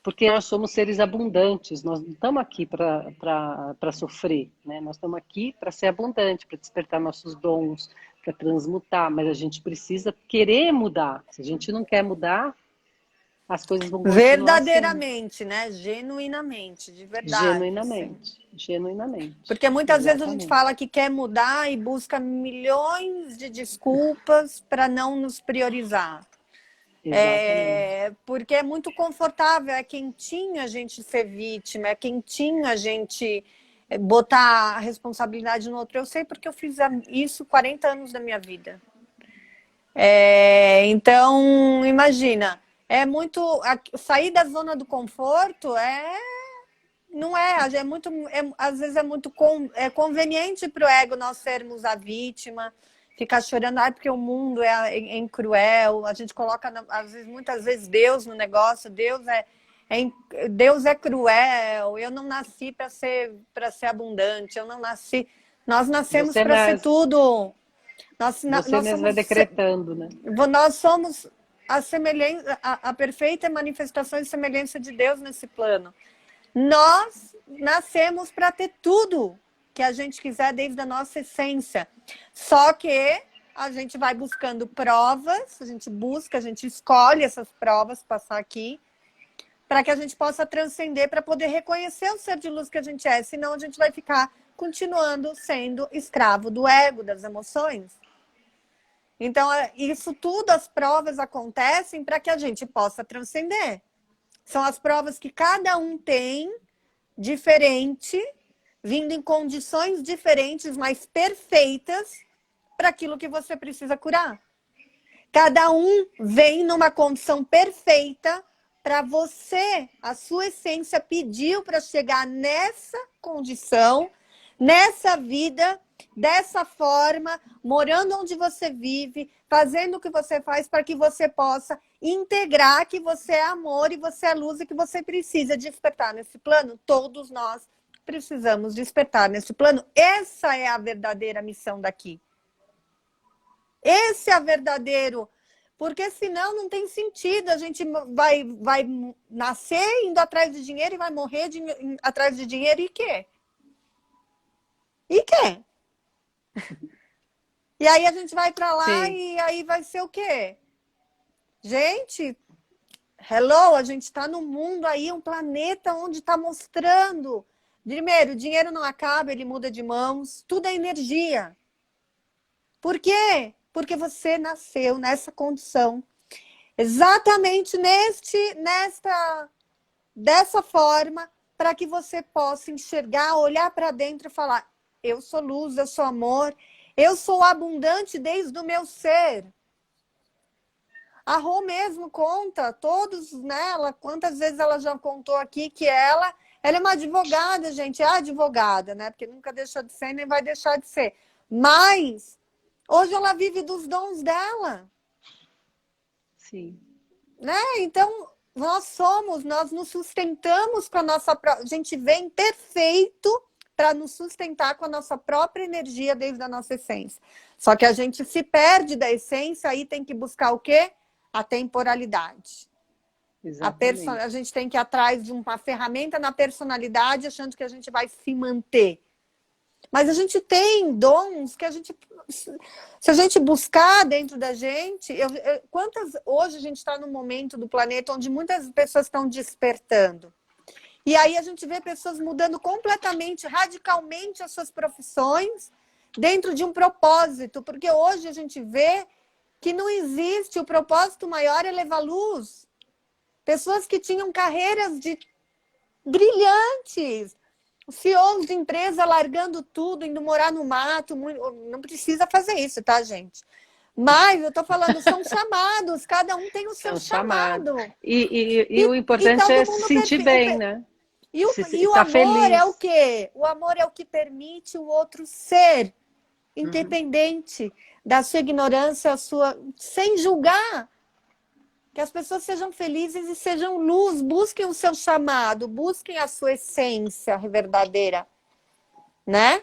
Porque nós somos seres abundantes, nós não estamos aqui para sofrer, né? Nós estamos aqui para ser abundante, para despertar nossos dons, para transmutar, mas a gente precisa querer mudar. Se a gente não quer mudar, as coisas vão continuar assim. Verdadeiramente, né? Genuinamente, de verdade, assim. Genuinamente, genuinamente, Porque muitas vezes a gente exatamente. fala que quer mudar e busca milhões de desculpas para não nos priorizar. Exatamente. Porque é muito confortável, é quentinho a gente ser vítima, é quentinho a gente botar a responsabilidade no outro. Eu sei porque eu fiz isso 40 anos da minha vida. Então, imagina, é muito. Sair da zona do conforto não é muito. Às vezes é muito conveniente para o ego nós sermos a vítima, ficar chorando, porque o mundo é cruel. A gente coloca, muitas vezes, Deus no negócio, Deus é cruel, eu não nasci para ser abundante, eu não nasci. Nós nascemos Você para ser mesmo, tudo. você Nós mesmo vai somos. decretando, né? Nós somos a perfeita manifestação e semelhança de Deus nesse plano. Nós nascemos para ter tudo que a gente quiser desde a nossa essência. Só que a gente vai buscando provas, a gente escolhe essas provas passar aqui, para que a gente possa transcender, para poder reconhecer o ser de luz que a gente é. Senão a gente vai ficar continuando sendo escravo do ego, das emoções. Então, isso tudo, as provas acontecem para que a gente possa transcender. São as provas que cada um tem, diferente, vindo em condições diferentes, mas perfeitas, para aquilo que você precisa curar. Cada um vem numa condição perfeita para você, a sua essência pediu para chegar nessa condição, nessa vida, dessa forma, morando onde você vive, fazendo o que você faz, para que você possa integrar que você é amor e você é luz e que você precisa despertar nesse plano. Todos nós precisamos despertar nesse plano. Essa é a verdadeira missão daqui. Esse é o verdadeiro... Porque senão não tem sentido. A gente vai nascer indo atrás de dinheiro e vai morrer atrás de dinheiro e quê? E quê? E aí a gente vai para lá Sim. e aí vai ser o quê? Gente, hello, a gente está num mundo aí, um planeta onde está mostrando. Primeiro, o dinheiro não acaba, ele muda de mãos, tudo é energia. Por quê? Porque você nasceu nessa condição, exatamente dessa forma, para que você possa enxergar, olhar para dentro e falar: eu sou luz, eu sou amor, eu sou abundante desde o meu ser. A Rô mesmo conta, todos nela, quantas vezes ela já contou aqui que ela é uma advogada, gente, é advogada, né? Porque nunca deixou de ser, nem vai deixar de ser. Mas hoje ela vive dos dons dela. Sim. Né? Então, nós nos sustentamos com a nossa própria... A gente vem perfeito para nos sustentar com a nossa própria energia desde a nossa essência. Só que a gente se perde da essência, aí tem que buscar o quê? A temporalidade. A gente tem que ir atrás de uma ferramenta na personalidade, achando que a gente vai se manter. Mas a gente tem dons que se a gente buscar dentro da gente... Hoje a gente está num momento do planeta onde muitas pessoas estão despertando. E aí a gente vê pessoas mudando completamente, radicalmente as suas profissões dentro de um propósito. Porque hoje a gente vê que não existe, o propósito maior é levar luz. Pessoas que tinham carreiras brilhantes, CEOs de empresa largando tudo, indo morar no mato. Não precisa fazer isso, tá, gente? Mas eu tô falando, são chamados, cada um tem o seu chamado. E o importante é se sentir bem, né? E o amor feliz. É o quê? O amor é o que permite o outro ser independente da sua ignorância, sem julgar. Que as pessoas sejam felizes e sejam luz, busquem o seu chamado, busquem a sua essência verdadeira, né?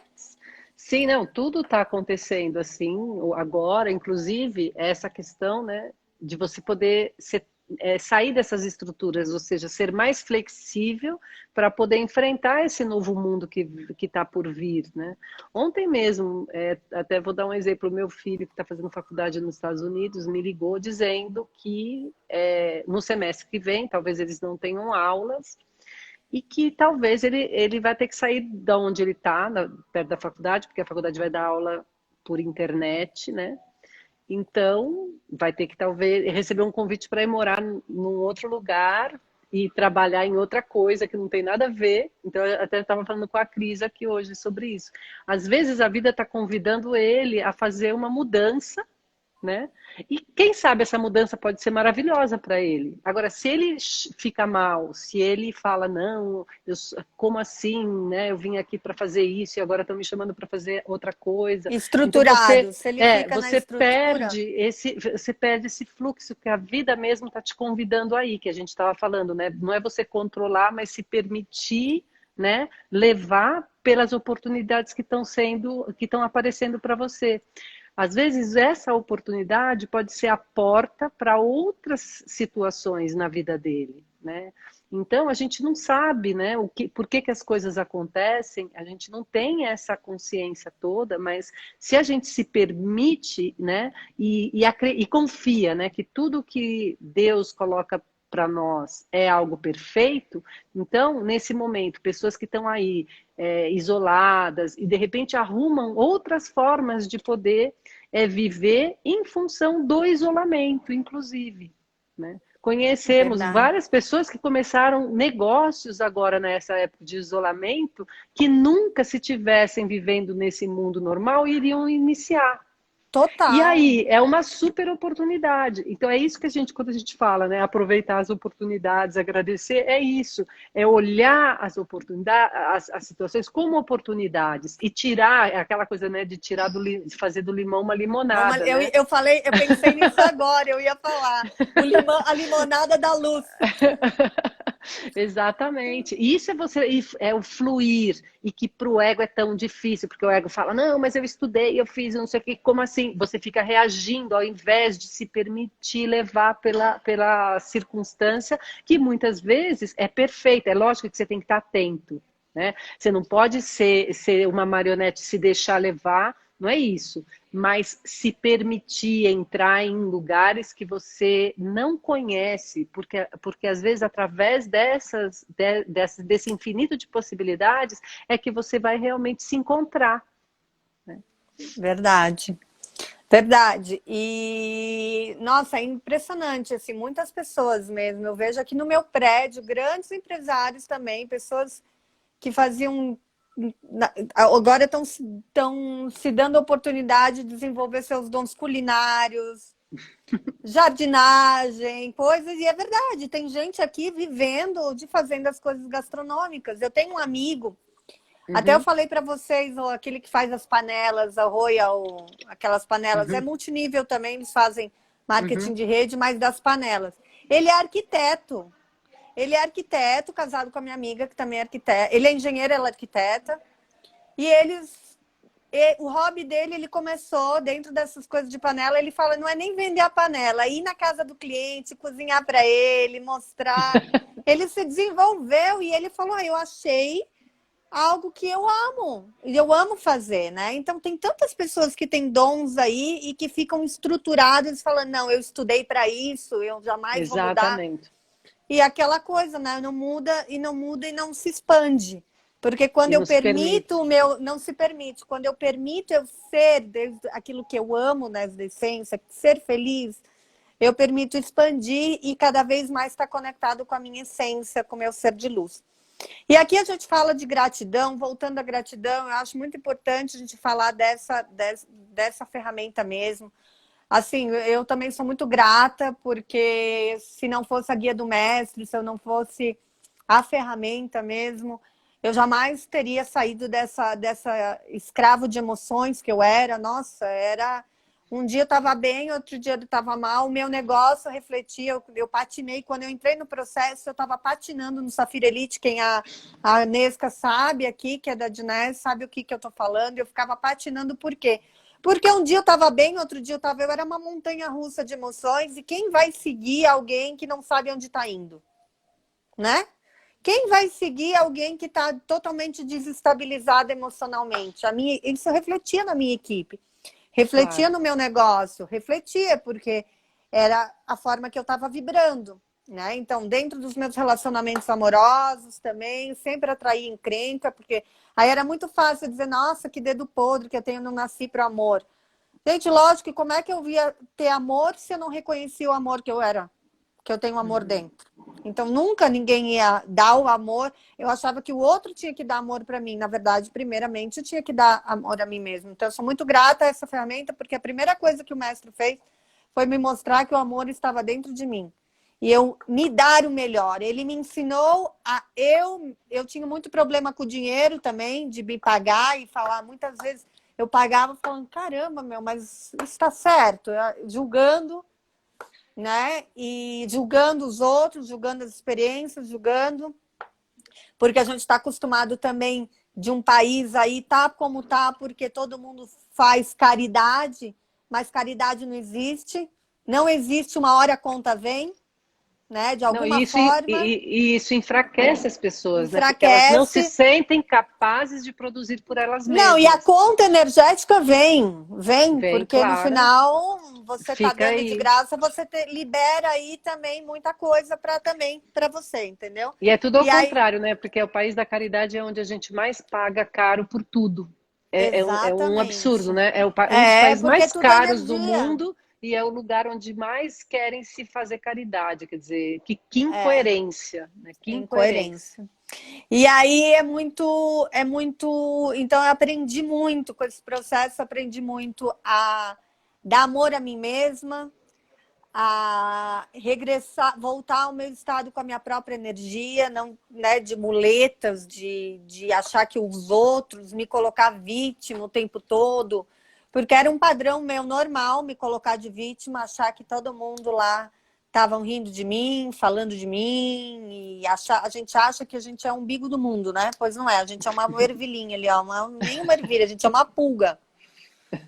Sim, não, tudo está acontecendo assim agora, inclusive essa questão, né, de você poder sair dessas estruturas, ou seja, ser mais flexível para poder enfrentar esse novo mundo que está por vir, né? Ontem mesmo, até vou dar um exemplo, o meu filho que está fazendo faculdade nos Estados Unidos me ligou dizendo que no semestre que vem, talvez eles não tenham aulas, e que talvez ele vai ter que sair de onde ele está, perto da faculdade, porque a faculdade vai dar aula por internet, né? Então, vai ter que talvez receber um convite para ir morar num outro lugar e trabalhar em outra coisa que não tem nada a ver. Então, eu até estava falando com a Cris aqui hoje sobre isso. Às vezes, a vida está convidando ele a fazer uma mudança, né? E quem sabe essa mudança pode ser maravilhosa para ele. Agora, se ele fica mal, se ele fala, não, como assim, né? Eu vim aqui para fazer isso e agora estão me chamando para fazer outra coisa. Estruturado, então se ele fica na estrutura... você perde esse fluxo que a vida mesmo está te convidando aí, que a gente estava falando, né? Não é você controlar, mas se permitir, né? Levar pelas oportunidades que estão aparecendo para você. Às vezes, essa oportunidade pode ser a porta para outras situações na vida dele, né? Então, a gente não sabe, né, por que as coisas acontecem, a gente não tem essa consciência toda, mas se a gente se permite, né, e confia, né, que tudo que Deus coloca para nós é algo perfeito, então, nesse momento, pessoas que estão aí isoladas e de repente arrumam outras formas de poder viver em função do isolamento, inclusive, né? Conhecemos várias pessoas que começaram negócios agora nessa época de isolamento que nunca, se tivessem vivendo nesse mundo normal, iriam iniciar. Total. E aí, é uma super oportunidade. Então, é isso que quando a gente fala, né? Aproveitar as oportunidades, agradecer, é isso. É olhar as oportunidades, as situações como oportunidades. E tirar, aquela coisa, né? De fazer do limão uma limonada. Né? Eu pensei nisso agora, eu ia falar. A limonada da luz. Exatamente. Isso é você, é o fluir, e que para o ego é tão difícil, porque o ego fala, não, mas eu estudei, eu fiz, não sei o quê, como assim? Você fica reagindo ao invés de se permitir levar pela circunstância, que muitas vezes é perfeita. É lógico que você tem que estar atento, né? Você não pode ser uma marionete, se deixar levar, não é isso, mas se permitir entrar em lugares que você não conhece, porque às vezes através desse infinito de possibilidades é que você vai realmente se encontrar. Né? Verdade. Verdade. E, nossa, é impressionante, assim, muitas pessoas mesmo. Eu vejo aqui no meu prédio, grandes empresários também, pessoas que faziam. Agora estão se dando a oportunidade de desenvolver seus dons culinários, jardinagem, coisas, e é verdade, tem gente aqui vivendo de fazendo as coisas gastronômicas. Eu tenho um amigo, até eu Uhum, falei para vocês, aquele que faz as panelas, a Royal, aquelas panelas, é uhum, multinível também, eles fazem marketing uhum. de rede, mas das panelas. Ele é arquiteto. Ele é arquiteto, casado com a minha amiga, que também é arquiteta. Ele é engenheiro, ela é arquiteta. E o hobby dele, ele começou dentro dessas coisas de panela. Ele fala, não é nem vender a panela, é ir na casa do cliente, cozinhar para ele, mostrar. Ele se desenvolveu e ele falou, eu achei algo que eu amo. E eu amo fazer, né? Então tem tantas pessoas que têm dons aí e que ficam estruturadas falando, não, eu estudei para isso, eu jamais vou mudar. Exatamente. E aquela coisa, né? Não muda e não muda e não se expande. Porque quando E eu não se permito permite. o meu, não se permite. Quando eu permito eu ser aquilo que eu amo, né, da essência, ser feliz, eu permito expandir e cada vez mais estar conectado com a minha essência, com o meu ser de luz. E aqui a gente fala de gratidão, voltando à gratidão, eu acho muito importante a gente falar dessa ferramenta mesmo. Assim, eu também sou muito grata, porque se não fosse a guia do mestre, se eu não fosse a ferramenta mesmo, eu jamais teria saído dessa escravo de emoções que eu era. Nossa, era. Um dia eu estava bem, outro dia eu estava mal. O meu negócio refletia, eu patinei. Quando eu entrei no processo, eu estava patinando no Safira Elite. Quem a Nesca sabe aqui, que é da Dinés, sabe o que eu estou falando. Eu ficava patinando por quê? Porque um dia eu estava bem, outro dia eu era uma montanha russa de emoções. E quem vai seguir alguém que não sabe onde está indo? Né? Quem vai seguir alguém que está totalmente desestabilizado emocionalmente? Isso refletia na minha equipe, refletia Claro. no meu negócio, refletia, porque era a forma que eu estava vibrando. Né? Então, dentro dos meus relacionamentos amorosos também, sempre atraí encrenca, porque aí era muito fácil dizer, nossa, que dedo podre que eu tenho, não nasci para amor. Gente, lógico que como é que eu via ter amor se eu não reconhecia o amor que eu era? Que eu tenho amor Uhum. dentro. Então, nunca ninguém ia dar o amor. Eu achava que o outro tinha que dar amor para mim. Na verdade, primeiramente, eu tinha que dar amor a mim mesmo. Então, eu sou muito grata a essa ferramenta, porque a primeira coisa que o mestre fez foi me mostrar que o amor estava dentro de mim. E eu me dar o melhor. Ele me ensinou a eu tinha muito problema com o dinheiro também, de me pagar e falar. Muitas vezes eu pagava falando, caramba, meu, mas isso está certo. Julgando, né? E julgando os outros, julgando as experiências, julgando, porque a gente está acostumado também de um país aí, tá como tá, porque todo mundo faz caridade, mas caridade não existe. Não existe uma hora a conta vem, né? De Não, alguma e forma, e isso enfraquece as pessoas, né? Porque elas não se enfraquece. sentem capazes de produzir por elas Não, e a mesmas. conta energética vem, Vem, porque no claro, final você está fica dando de aí. graça, você libera aí também muita coisa para você, entendeu? E é tudo ao E aí, contrário, né? Porque o país da caridade é onde a gente mais paga caro por tudo. É um absurdo, exatamente. né? Um dos É, países porque mais tudo é caros do energia. mundo e é o lugar onde mais querem se fazer caridade. Quer dizer, que É, incoerência, né? Que incoerência. incoerência. E aí é muito. Então eu aprendi muito com esse processo, aprendi muito a dar amor a mim mesma, a regressar, voltar ao meu estado com a minha própria energia, não, né, de muletas, de achar que os outros me colocar vítima o tempo todo, porque era um padrão meu normal me colocar de vítima, achar que todo mundo lá estavam rindo de mim, falando de mim, e a gente acha que a gente é o umbigo do mundo, né? Pois não é, a gente é uma ervilhinha ali, ó, nem uma ervilha, a gente é uma pulga.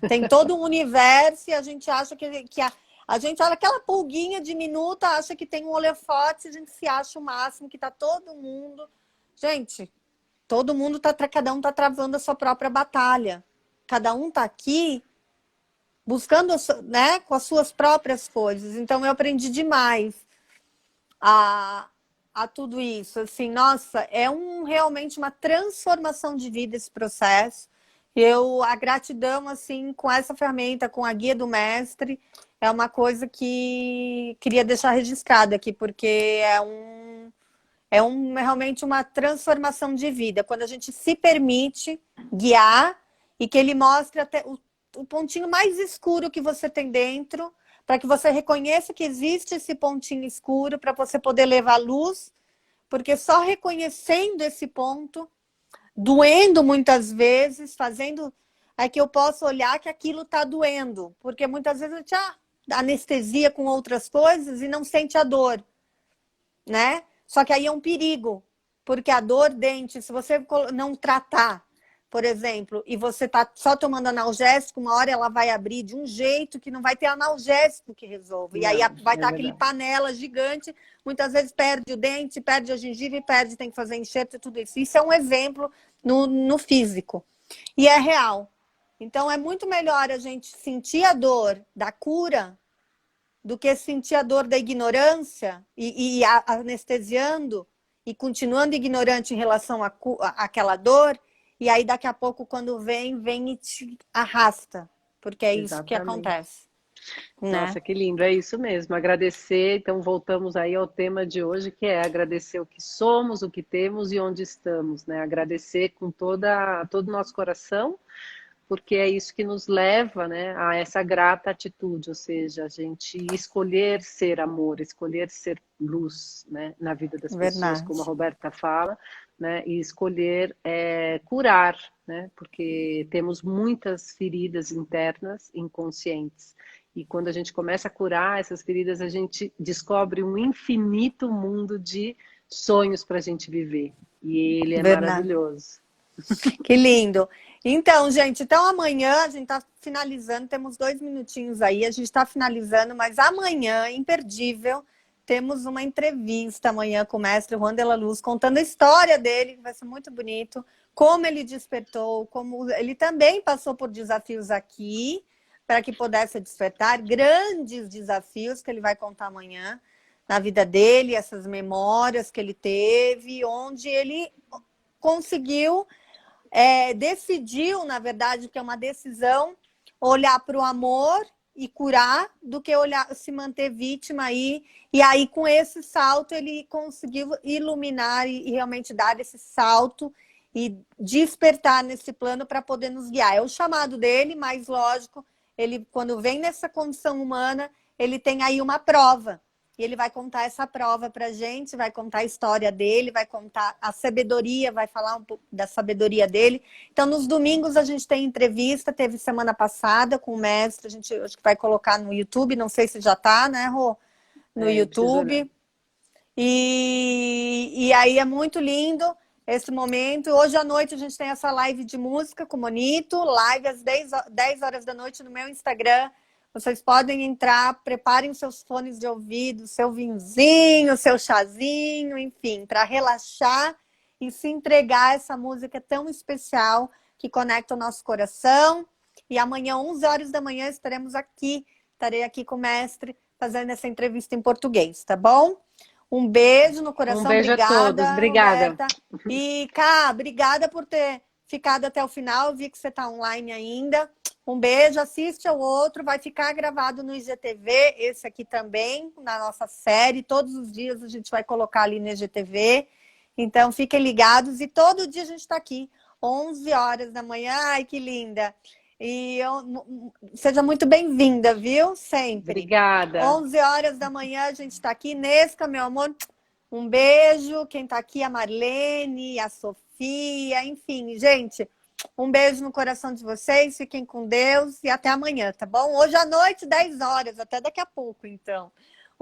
Tem todo um universo e a gente acha que a gente olha aquela pulguinha diminuta, acha que tem um holofote, a gente se acha o máximo, que tá todo mundo. Gente, todo mundo cada um tá travando a sua própria batalha. Cada um tá aqui buscando, né, com as suas próprias coisas. Então eu aprendi demais a tudo isso. Assim, nossa, é realmente uma transformação de vida esse processo. A gratidão, assim, com essa ferramenta, com a guia do mestre, é uma coisa que queria deixar registrado aqui, porque realmente uma transformação de vida. Quando a gente se permite guiar e que ele mostre até o pontinho mais escuro que você tem dentro, para que você reconheça que existe esse pontinho escuro, para você poder levar luz, porque só reconhecendo esse ponto, doendo muitas vezes, fazendo, é que eu posso olhar que aquilo está doendo, porque muitas vezes a gente anestesia com outras coisas e não sente a dor, né? Só que aí é um perigo, porque a dor dente, se você não tratar, por exemplo, e você tá só tomando analgésico, uma hora ela vai abrir de um jeito que não vai ter analgésico que resolva. E aí vai estar aquele panela gigante, muitas vezes perde o dente, perde a gengiva, tem que fazer enxerto e tudo isso. Isso é um exemplo no físico. E é real. Então é muito melhor a gente sentir a dor da cura do que sentir a dor da ignorância e anestesiando e continuando ignorante em relação àquela dor. E aí, daqui a pouco, quando vem e te arrasta. Porque é isso que acontece. Nossa, né? Que lindo, é isso mesmo. Agradecer, então voltamos aí ao tema de hoje, que é agradecer o que somos, o que temos e onde estamos, né? Agradecer com todo o nosso coração, porque é isso que nos leva, né, a essa grata atitude, ou seja, a gente escolher ser amor, escolher ser luz, né, na vida das pessoas, como a Roberta fala, né, e escolher curar, né, porque temos muitas feridas internas inconscientes. E quando a gente começa a curar essas feridas, a gente descobre um infinito mundo de sonhos para a gente viver. E ele é maravilhoso. Que lindo. Então, gente, amanhã a gente está finalizando, temos 2 minutinhos aí, a gente está finalizando, mas amanhã, imperdível, temos uma entrevista amanhã com o mestre Juan de la Luz, contando a história dele, que vai ser muito bonito, como ele despertou, como ele também passou por desafios aqui, para que pudesse despertar, grandes desafios que ele vai contar amanhã na vida dele, essas memórias que ele teve, onde ele conseguiu, decidiu, na verdade, que é uma decisão, olhar para o amor e curar, do que se manter vítima aí. E aí, com esse salto, ele conseguiu iluminar e realmente dar esse salto e despertar nesse plano para poder nos guiar. É o chamado dele, mas lógico, ele, quando vem nessa condição humana, ele tem aí uma prova. E ele vai contar essa prova para a gente, vai contar a história dele, vai contar a sabedoria, vai falar um pouco da sabedoria dele. Então, nos domingos a gente tem entrevista, teve semana passada com o mestre, a gente acho que vai colocar no YouTube, não sei se já está, né, Rô? No YouTube. E aí é muito lindo esse momento. Hoje à noite a gente tem essa live de música com o Monito, live às 10 horas da noite no meu Instagram. Vocês podem entrar, preparem os seus fones de ouvido, seu vinhozinho, seu chazinho, enfim, para relaxar e se entregar a essa música tão especial que conecta o nosso coração. E amanhã, 11 horas da manhã, estarei aqui com o mestre, fazendo essa entrevista em português, tá bom? Um beijo no coração, beijo obrigada, a todos, obrigada. Roberta. E, Cá, obrigada por ter ficado até o final, vi que você está online ainda. Um beijo, assiste ao outro, vai ficar gravado no IGTV, esse aqui também, na nossa série. Todos os dias a gente vai colocar ali no IGTV. Então, fiquem ligados. E todo dia a gente está aqui, 11 horas da manhã. Ai, que linda! E seja muito bem-vinda, viu? Sempre. Obrigada. 11 horas da manhã a gente está aqui. Nesca, meu amor, um beijo. Quem está aqui, a Marlene, a Sofia, enfim, gente... Um beijo no coração de vocês, fiquem com Deus e até amanhã, tá bom? Hoje à noite, 10 horas, até daqui a pouco, então.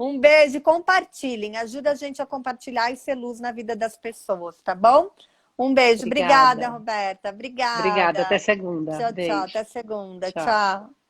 Um beijo, compartilhem. Ajuda a gente a compartilhar e ser luz na vida das pessoas, tá bom? Um beijo. Obrigada, Obrigada. Roberta. Obrigada. Até Obrigada. segunda. Tchau, tchau. Beijo. Até segunda. Tchau. Tchau.